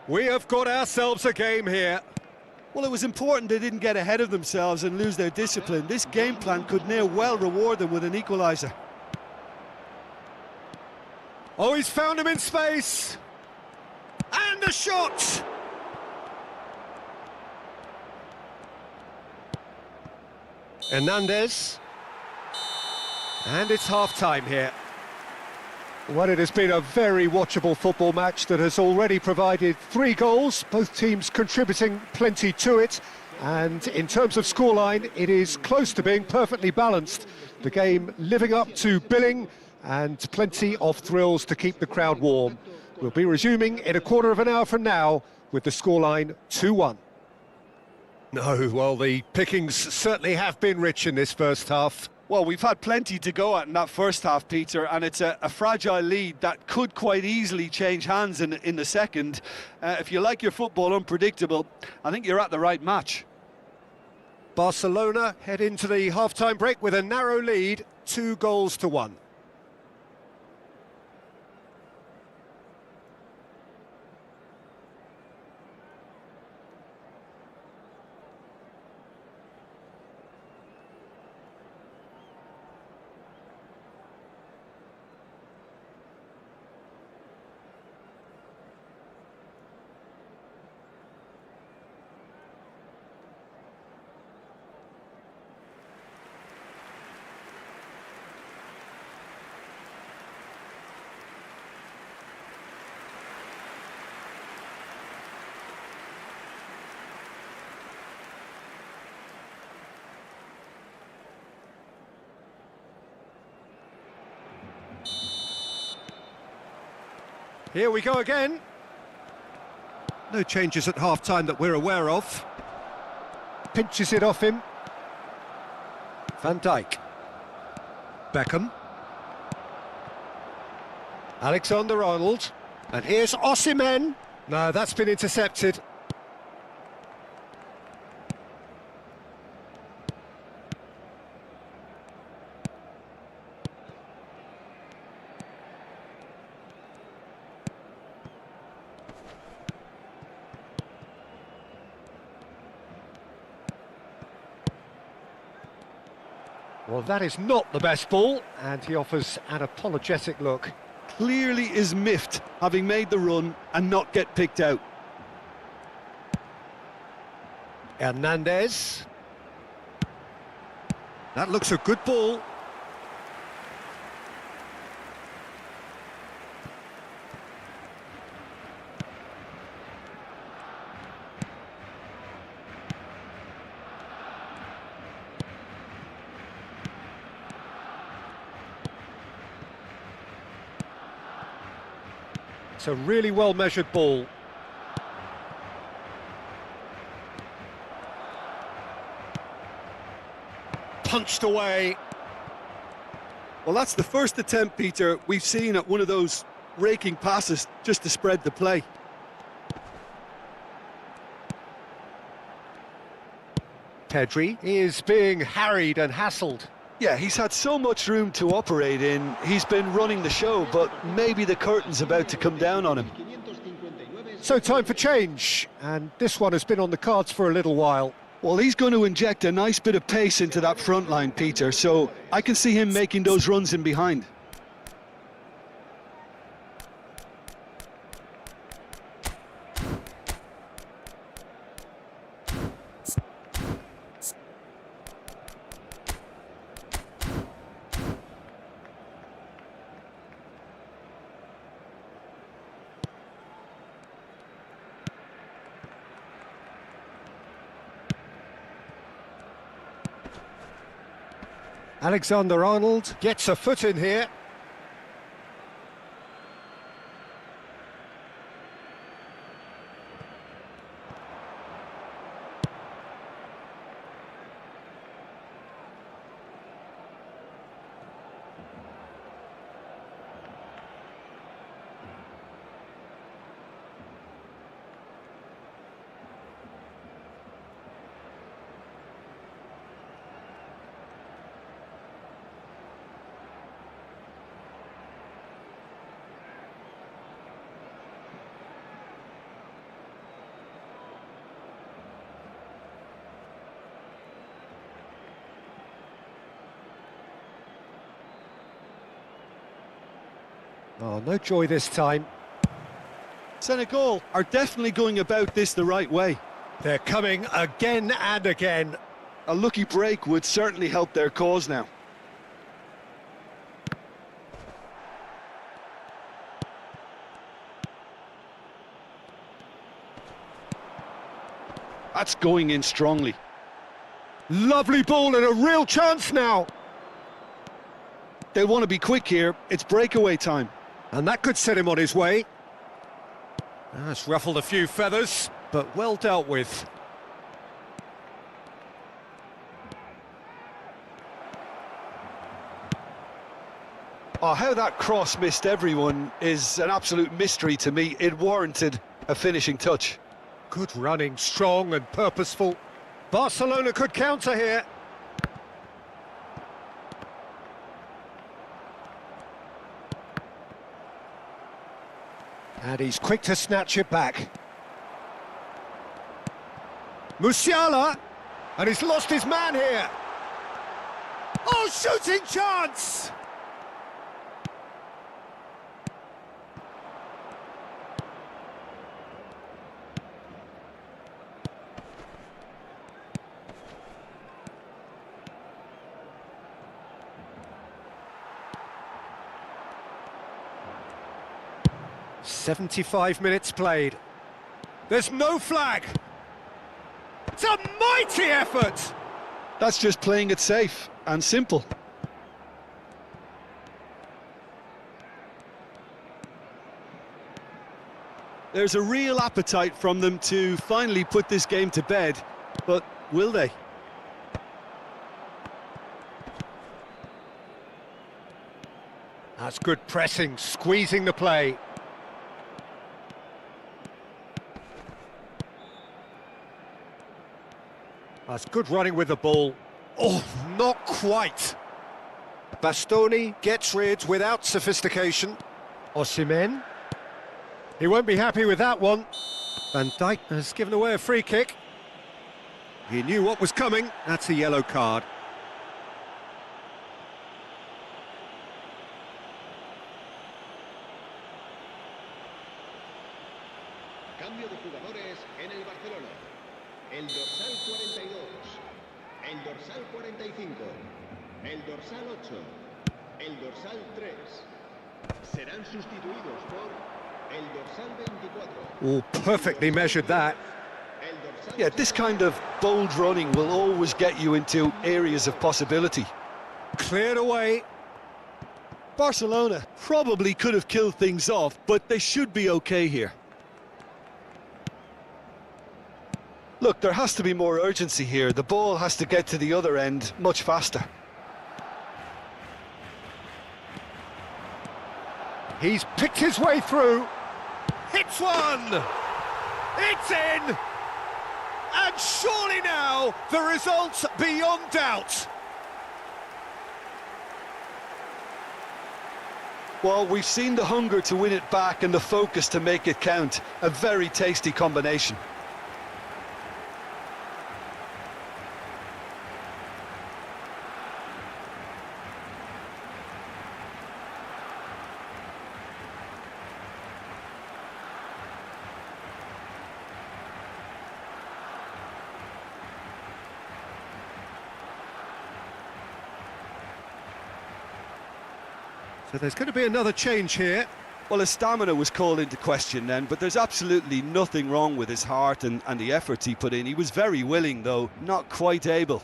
We have got ourselves a game here. Well, it was important they didn't get ahead of themselves and lose their discipline. This game plan could now well reward them with an equaliser. Oh, he's found him in space. And the shot! Hernandez. And it's half-time here. Well, it has been a very watchable football match that has already provided 3 goals, both teams contributing plenty to it. And in terms of scoreline, it is close to being perfectly balanced. The game living up to billing and plenty of thrills to keep the crowd warm. We'll be resuming in a quarter of an hour from now with the scoreline 2-1. No, well, the pickings certainly have been rich in this first half. Well, we've had plenty to go at in that first half, Peter, and it's a fragile lead that could quite easily change hands in the second. If you like your football unpredictable, I think you're at the right match. Barcelona head into the half-time break with a narrow lead, 2-1. Here we go again. No changes at half-time that we're aware of. Pinches it off him. Van Dijk. Beckham. Alexander-Arnold. And here's Osimhen. No, that's been intercepted. Well, that is not the best ball, and he offers an apologetic look. Clearly is miffed, having made the run and not get picked out. Hernandez. That looks a good ball. It's a really well-measured ball. Punched away. Well, that's the first attempt, Peter, we've seen at one of those raking passes just to spread the play. Pedri is being harried and hassled. Yeah, he's had so much room to operate in. He's been running the show, but maybe the curtain's about to come down on him. So time for change, and this one has been on the cards for a little while. Well, he's going to inject a nice bit of pace into that front line, Peter, so I can see him making those runs in behind. Alexander-Arnold gets a foot in here. Oh, no joy this time. Senegal are definitely going about this the right way. They're coming again and again. A lucky break would certainly help their cause now. That's going in strongly. Lovely ball and a real chance now. They'll want to be quick here. It's breakaway time. And that could set him on his way. That's ruffled a few feathers, but well dealt with. Oh, how that cross missed everyone is an absolute mystery to me. It warranted a finishing touch. Good running, strong and purposeful. Barcelona could counter here. And he's quick to snatch it back. Musiala! And he's lost his man here. Oh, shooting chance! "75 minutes played. There's no flag. It's a mighty effort. That's just playing it safe and simple. There's a real appetite from them to finally put this game to bed, but will they? That's good pressing, squeezing the play. That's good running with the ball. Oh, not quite. Bastoni gets rid without sophistication. Osimhen. He won't be happy with that one. Van Dijk has given away a free kick. He knew what was coming. That's a yellow card. Cambio de jugadores en el Barcelona. El dorsal 42, el dorsal 45, el dorsal 8, el dorsal 3. Serán sustituidos por el dorsal 24. Oh, perfectly measured that. El dorsal Yeah, this kind of bold running will always get you into areas of possibility. Cleared away. Barcelona probably could have killed things off, but they should be okay here. Look, there has to be more urgency here. The ball has to get to the other end much faster. He's picked his way through. Hits one! It's in! And surely now, the result's beyond doubt. Well, we've seen the hunger to win it back and the focus to make it count. A very tasty combination. So there's going to be another change here. Well, his stamina was called into question then, but there's absolutely nothing wrong with his heart and the efforts he put in. He was very willing, though, not quite able.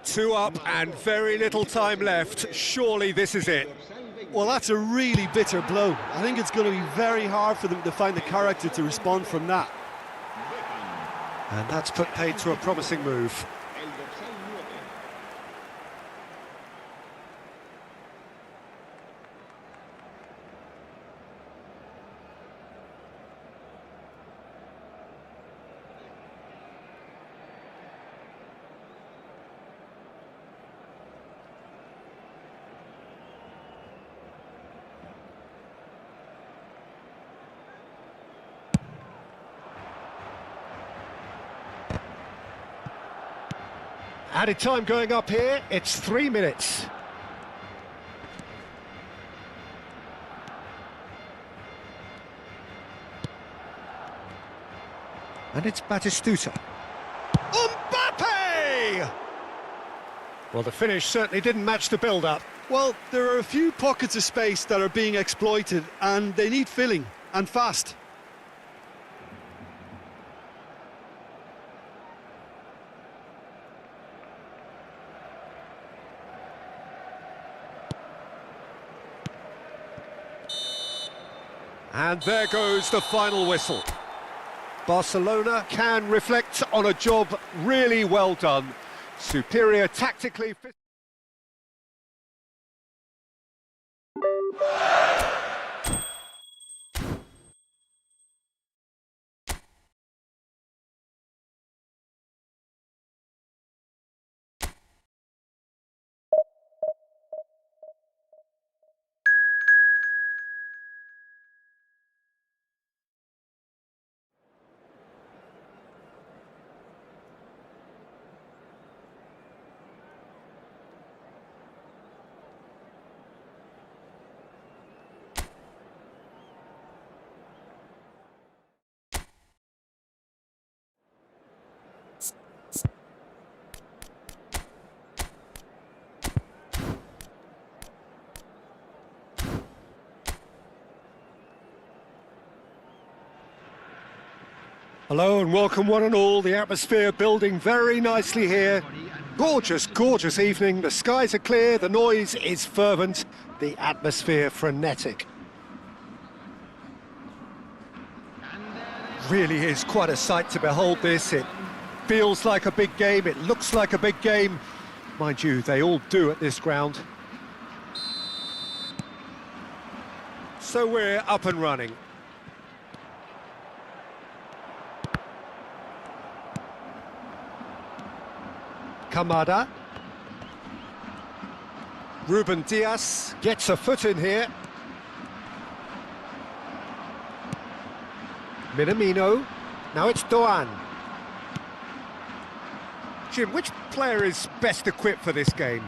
Two up and very little time left. Surely this is it. Well, that's a really bitter blow. I think it's going to be very hard for them to find the character to respond from that. And that's put paid to a promising move. El dorsal 9. Added time going up here, it's 3 minutes. And it's Batistuta. Mbappe! Well, the finish certainly didn't match the build-up. Well, there are a few pockets of space that are being exploited, and they need filling, and fast. And there goes the final whistle. Barcelona can reflect on a job really well done. Superior tactically. Hello and welcome one and all. The atmosphere building very nicely here. Gorgeous, gorgeous evening. The skies are clear, the noise is fervent, the atmosphere frenetic. Really is quite a sight to behold this. It feels like a big game, it looks like a big game. Mind you, they all do at this ground. So we're up and running. Kamada. Ruben Dias gets a foot in here. Minamino. Now it's Doan. Jim, which player is best equipped for this game?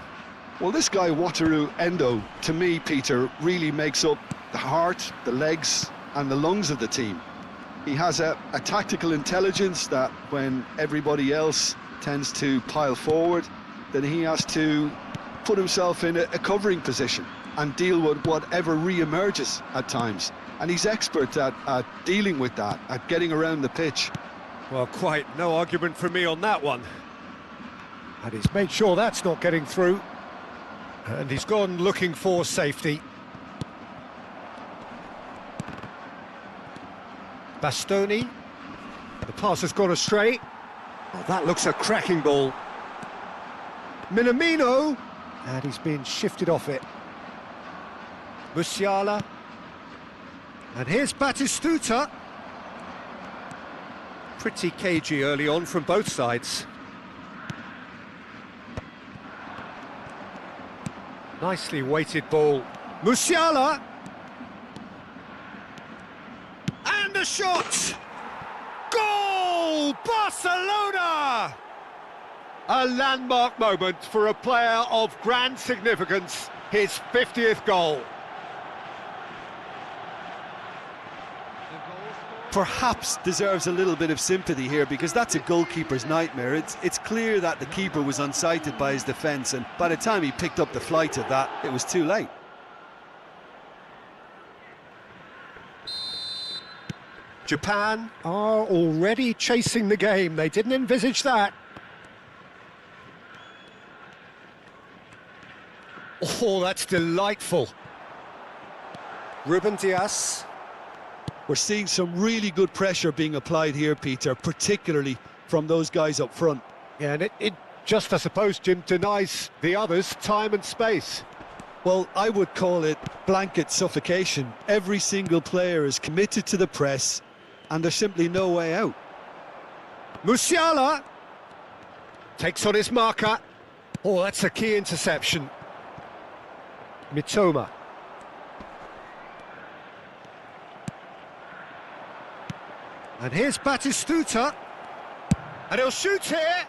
Well, this guy, Wataru Endo, to me, Peter, really makes up the heart, the legs and the lungs of the team. He has a tactical intelligence that when everybody else tends to pile forward, then he has to put himself in a covering position and deal with whatever re-emerges at times. And he's expert at dealing with that, at getting around the pitch. Well, quite no argument from me on that one. And he's made sure that's not getting through. And he's gone looking for safety. Bastoni. The pass has gone astray. Oh, that looks a cracking ball. Minamino. And he's been shifted off it. Musiala. And here's Batistuta. Pretty cagey early on from both sides. Nicely weighted ball. Musiala. And a shot! Goal! Barcelona! A landmark moment for a player of grand significance. His 50th goal. Perhaps deserves a little bit of sympathy here, because that's a goalkeeper's nightmare. It's clear that the keeper was unsighted by his defence, and by the time he picked up the flight of that, it was too late. Japan are already chasing the game. They didn't envisage that. Oh, that's delightful. Ruben Dias. We're seeing some really good pressure being applied here, Peter, particularly from those guys up front. Yeah, and it just, I suppose, Jim, denies the others time and space. Well, I would call it blanket suffocation. Every single player is committed to the press, and there's simply no way out. Musiala takes on his marker. Oh, that's a key interception. Mitoma. And here's Batistuta. And he'll shoot here.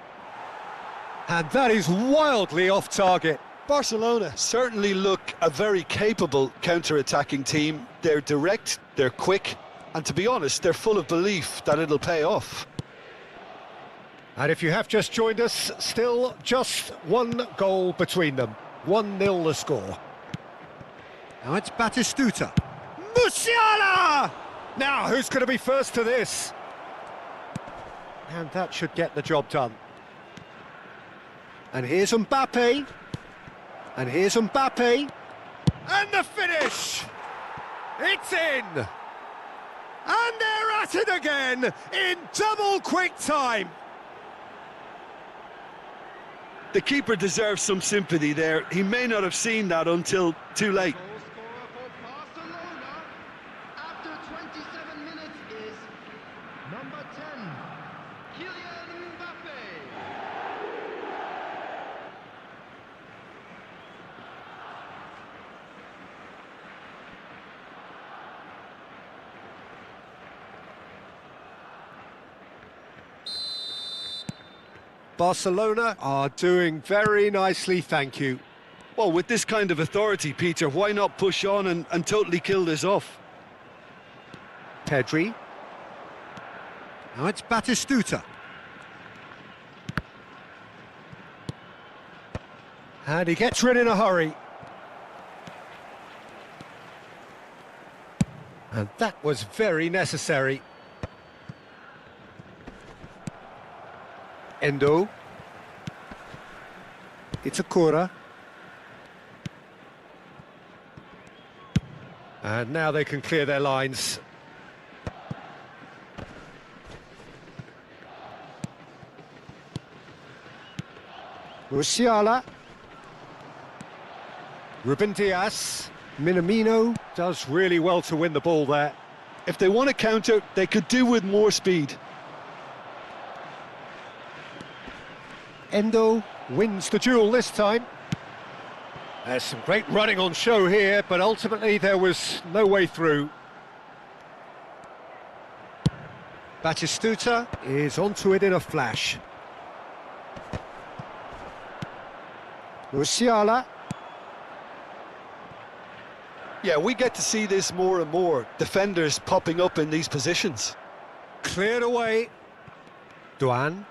And that is wildly off target. Barcelona certainly look a very capable counter-attacking team. They're direct, they're quick, and to be honest, they're full of belief that it'll pay off. And if you have just joined us, still just one goal between them. 1-0 the score. Now it's Batistuta. Musiala! Now, who's going to be first to this? And that should get the job done. And here's Mbappe. And here's Mbappe. And the finish! It's in! And they're at it again in double quick time. The keeper deserves some sympathy there. He may not have seen that until too late. Goal scorer for Barcelona after 27 minutes is number 10, Kylian Mbappe. Barcelona are doing very nicely, thank you. Well, with this kind of authority, Peter, why not push on and totally kill this off? Pedri. Now it's Batistuta. And he gets rid in a hurry. And that was very necessary. Endo. Itakura. And now they can clear their lines. Musiala. Ruben Diaz. Minamino does really well to win the ball there. If they want to counter, they could do with more speed. Endo wins the duel this time. There's some great running on show here, but ultimately there was no way through. Batistuta is onto it in a flash. Musiala. Yeah, we get to see this more and more. Defenders popping up in these positions. Cleared away. Duan.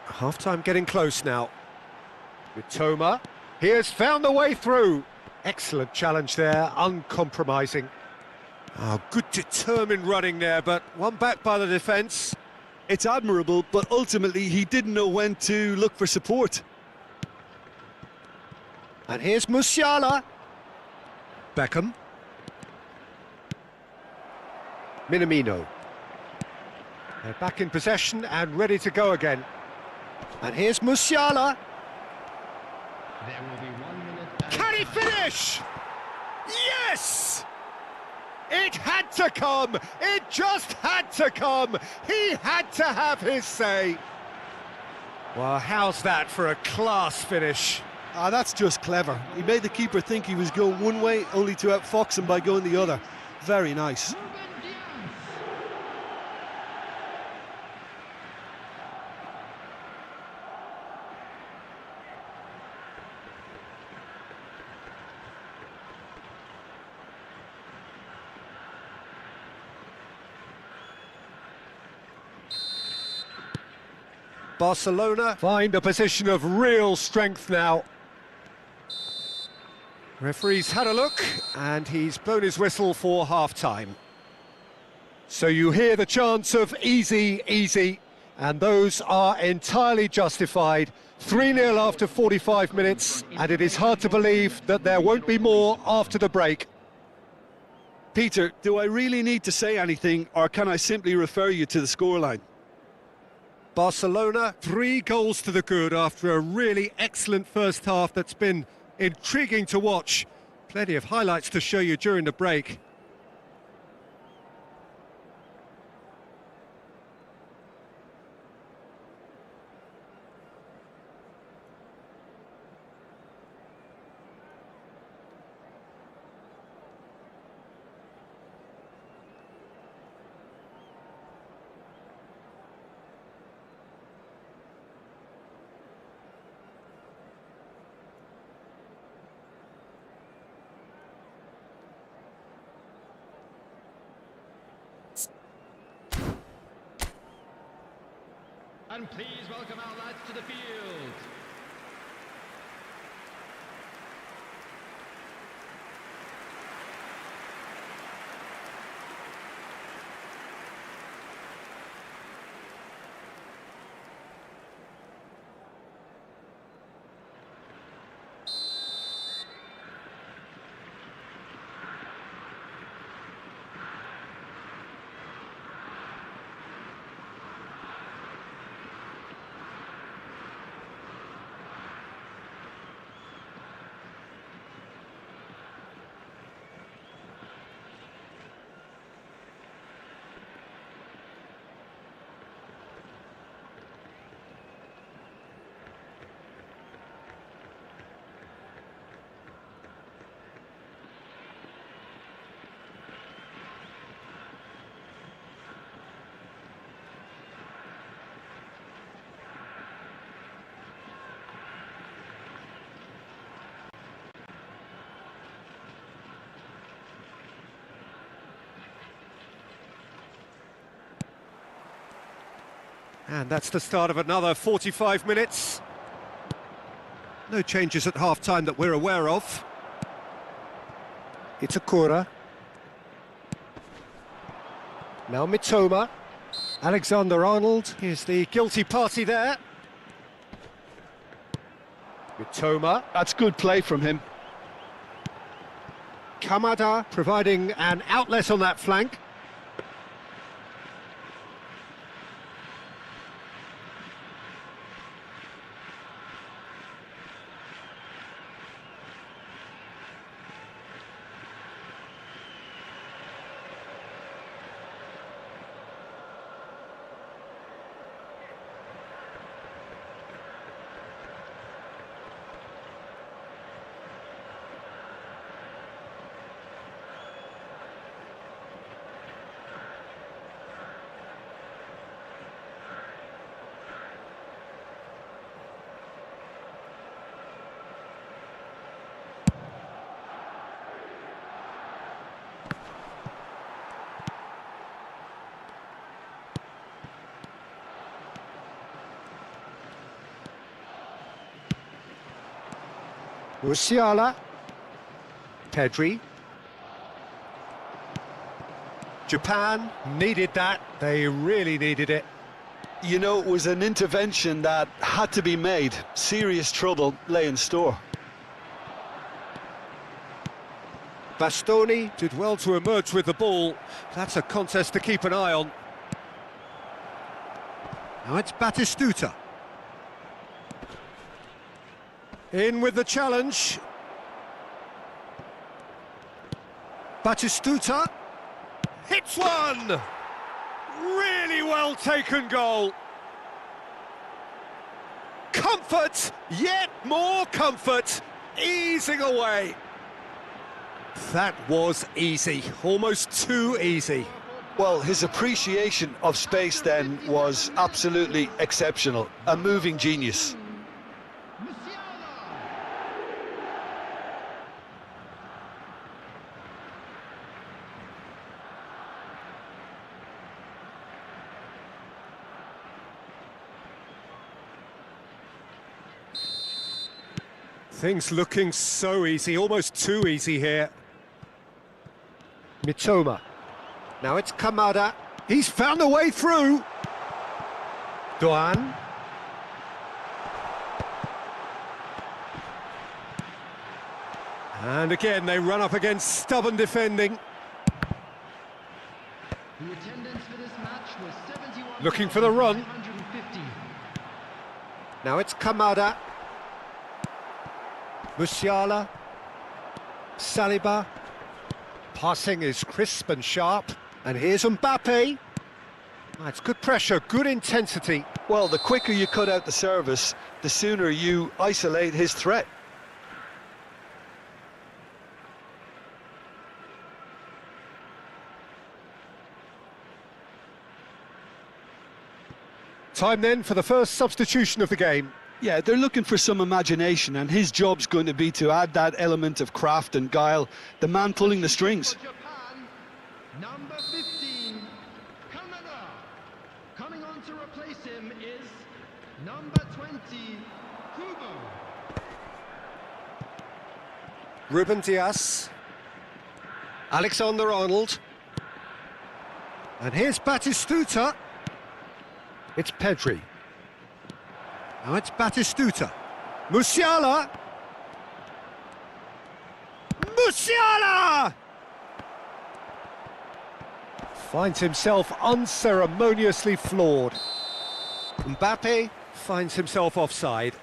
Half-time getting close now. Mitoma. He has found the way through. Excellent challenge there, uncompromising. Oh, good determined running there, but one back by the defence. It's admirable, but ultimately he didn't know when to look for support. And here's Musiala. Beckham. Minamino. They're back in possession and ready to go again. And here's Musiala. There will be 1 minute. Can he finish? Yes! It had to come! It just had to come! He had to have his say. Well, how's that for a class finish? Ah, that's just clever. He made the keeper think he was going one way, only to outfox him by going the other. Very nice. Ruben Diaz. Barcelona find a position of real strength now. Referee's had a look, and he's blown his whistle for half-time. So you hear the chants of easy, easy, and those are entirely justified. 3-0 after 45 minutes, and it is hard to believe that there won't be more after the break. Peter, do I really need to say anything, or can I simply refer you to the scoreline? Barcelona, 3 goals to the good after a really excellent first half that's been intriguing to watch. Plenty of highlights to show you during the break. And please welcome our lads to the field. And that's the start of another 45 minutes. No changes at half-time that we're aware of. Itakura. Now Mitoma. Alexander-Arnold. Here's the guilty party there. Mitoma. That's good play from him. Kamada providing an outlet on that flank. Musiala. Pedri. Japan needed that. They really needed it. You know, it was an intervention that had to be made. Serious trouble lay in store. Bastoni did well to emerge with the ball. That's a contest to keep an eye on. Now it's Batistuta. In with the challenge. Batistuta hits one! Really well taken goal. Comfort, yet more comfort, easing away. That was easy, almost too easy. Well, his appreciation of space then was absolutely exceptional. A moving genius. Things looking so easy, almost too easy here. Mitoma. Now it's Kamada. He's found a way through. Doan. And again, they run up against stubborn defending. The attendance for this match was 71. Looking for the run. Now it's Kamada. Musiala. Saliba. Passing is crisp and sharp. And here's Mbappe. It's good pressure, good intensity. Well, the quicker you cut out the service, the sooner you isolate his threat. Time then for the first substitution of the game. Yeah, they're looking for some imagination, and his job's going to be to add that element of craft and guile, the man pulling the strings. Japan, number 15, Canada. Coming on to replace him is number 20, Kubo. Ruben Dias. Alexander-Arnold. And here's Batistuta. It's Pedri. Now it's Batistuta. Musiala! Musiala! Finds himself unceremoniously floored. Mbappe finds himself offside.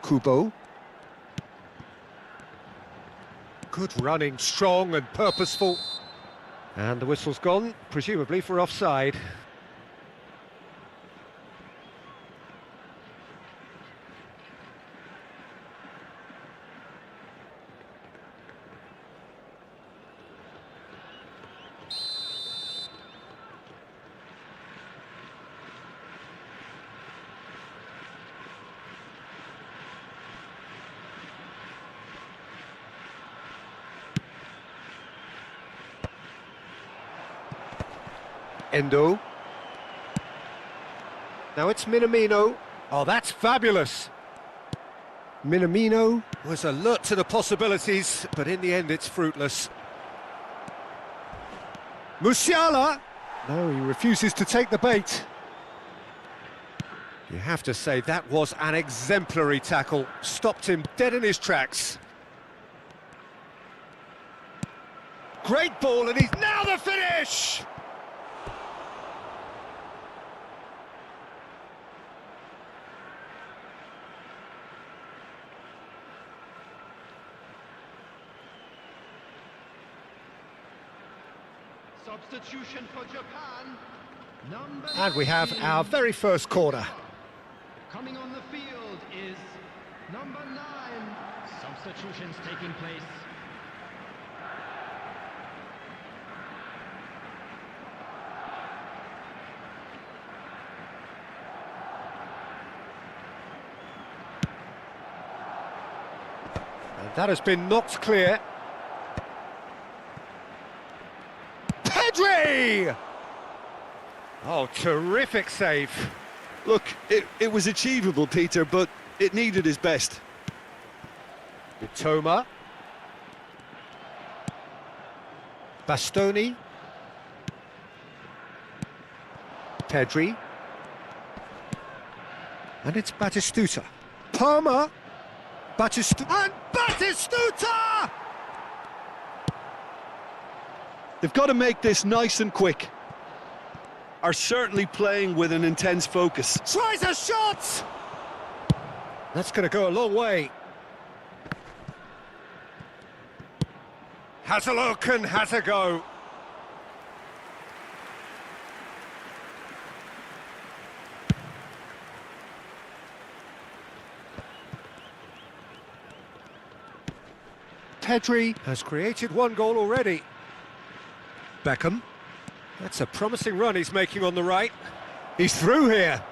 Kubo. Good running, strong and purposeful. And the whistle's gone, presumably for offside. Endo. Now it's Minamino. Oh, that's fabulous. Minamino was alert to the possibilities, but in the end it's fruitless. Musiala. No, he refuses to take the bait. You have to say that was an exemplary tackle. Stopped him dead in his tracks. Great ball, and he's now the finish! Substitution for Japan. Number And we have 19. our very first corner. Coming on the field is number 9. Substitutions taking place. And that has been knocked clear. Pedri! Oh, terrific save. Look, it was achievable, Peter, but it needed his best. Toma. Bastoni. Pedri. And it's Batistuta. Palmer. Batistuta. And Batistuta! They've got to make this nice and quick. Are certainly playing with an intense focus. Tries a shot! That's going to go a long way. Has a look and has a go. Pedri has created one goal already. Beckham. That's a promising run he's making on the right. He's through here.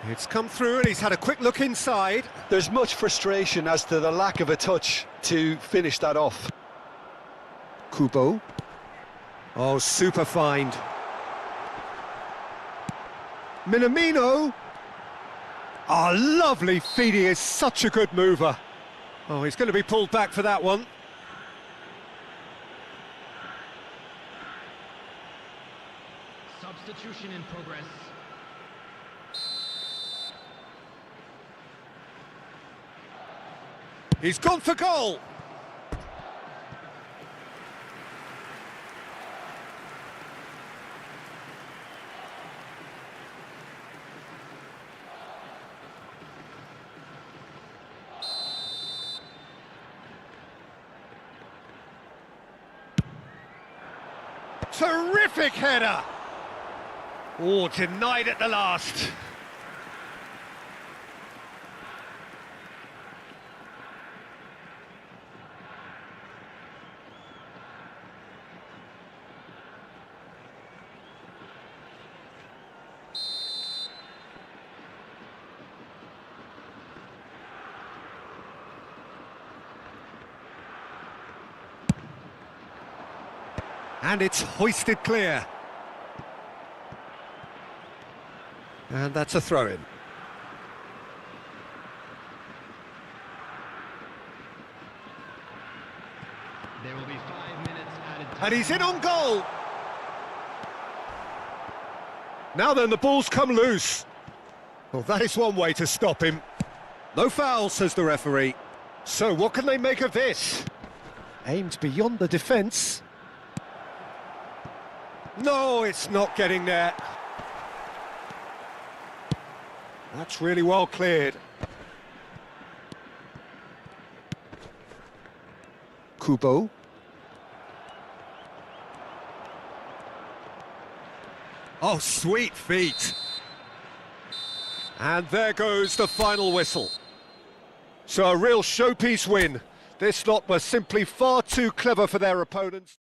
It's come through and he's had a quick look inside. There's much frustration as to the lack of a touch to finish that off. Kubo. Oh, super find. Minamino. Oh, lovely feed. He is such a good mover. Oh, he's going to be pulled back for that one. Substitution in progress. He's gone for goal. Terrific header. Oh, denied at the last. And it's hoisted clear. And that's a throw-in. There will be 5 minutes added time. And he's in on goal. Now then, the ball's come loose. Well, that is one way to stop him. No foul, says the referee. So what can they make of this? Aimed beyond the defence. No, it's not getting there. That's really well cleared. Kubo. Oh, sweet feet. And there goes the final whistle. So a real showpiece win. This lot were simply far too clever for their opponents.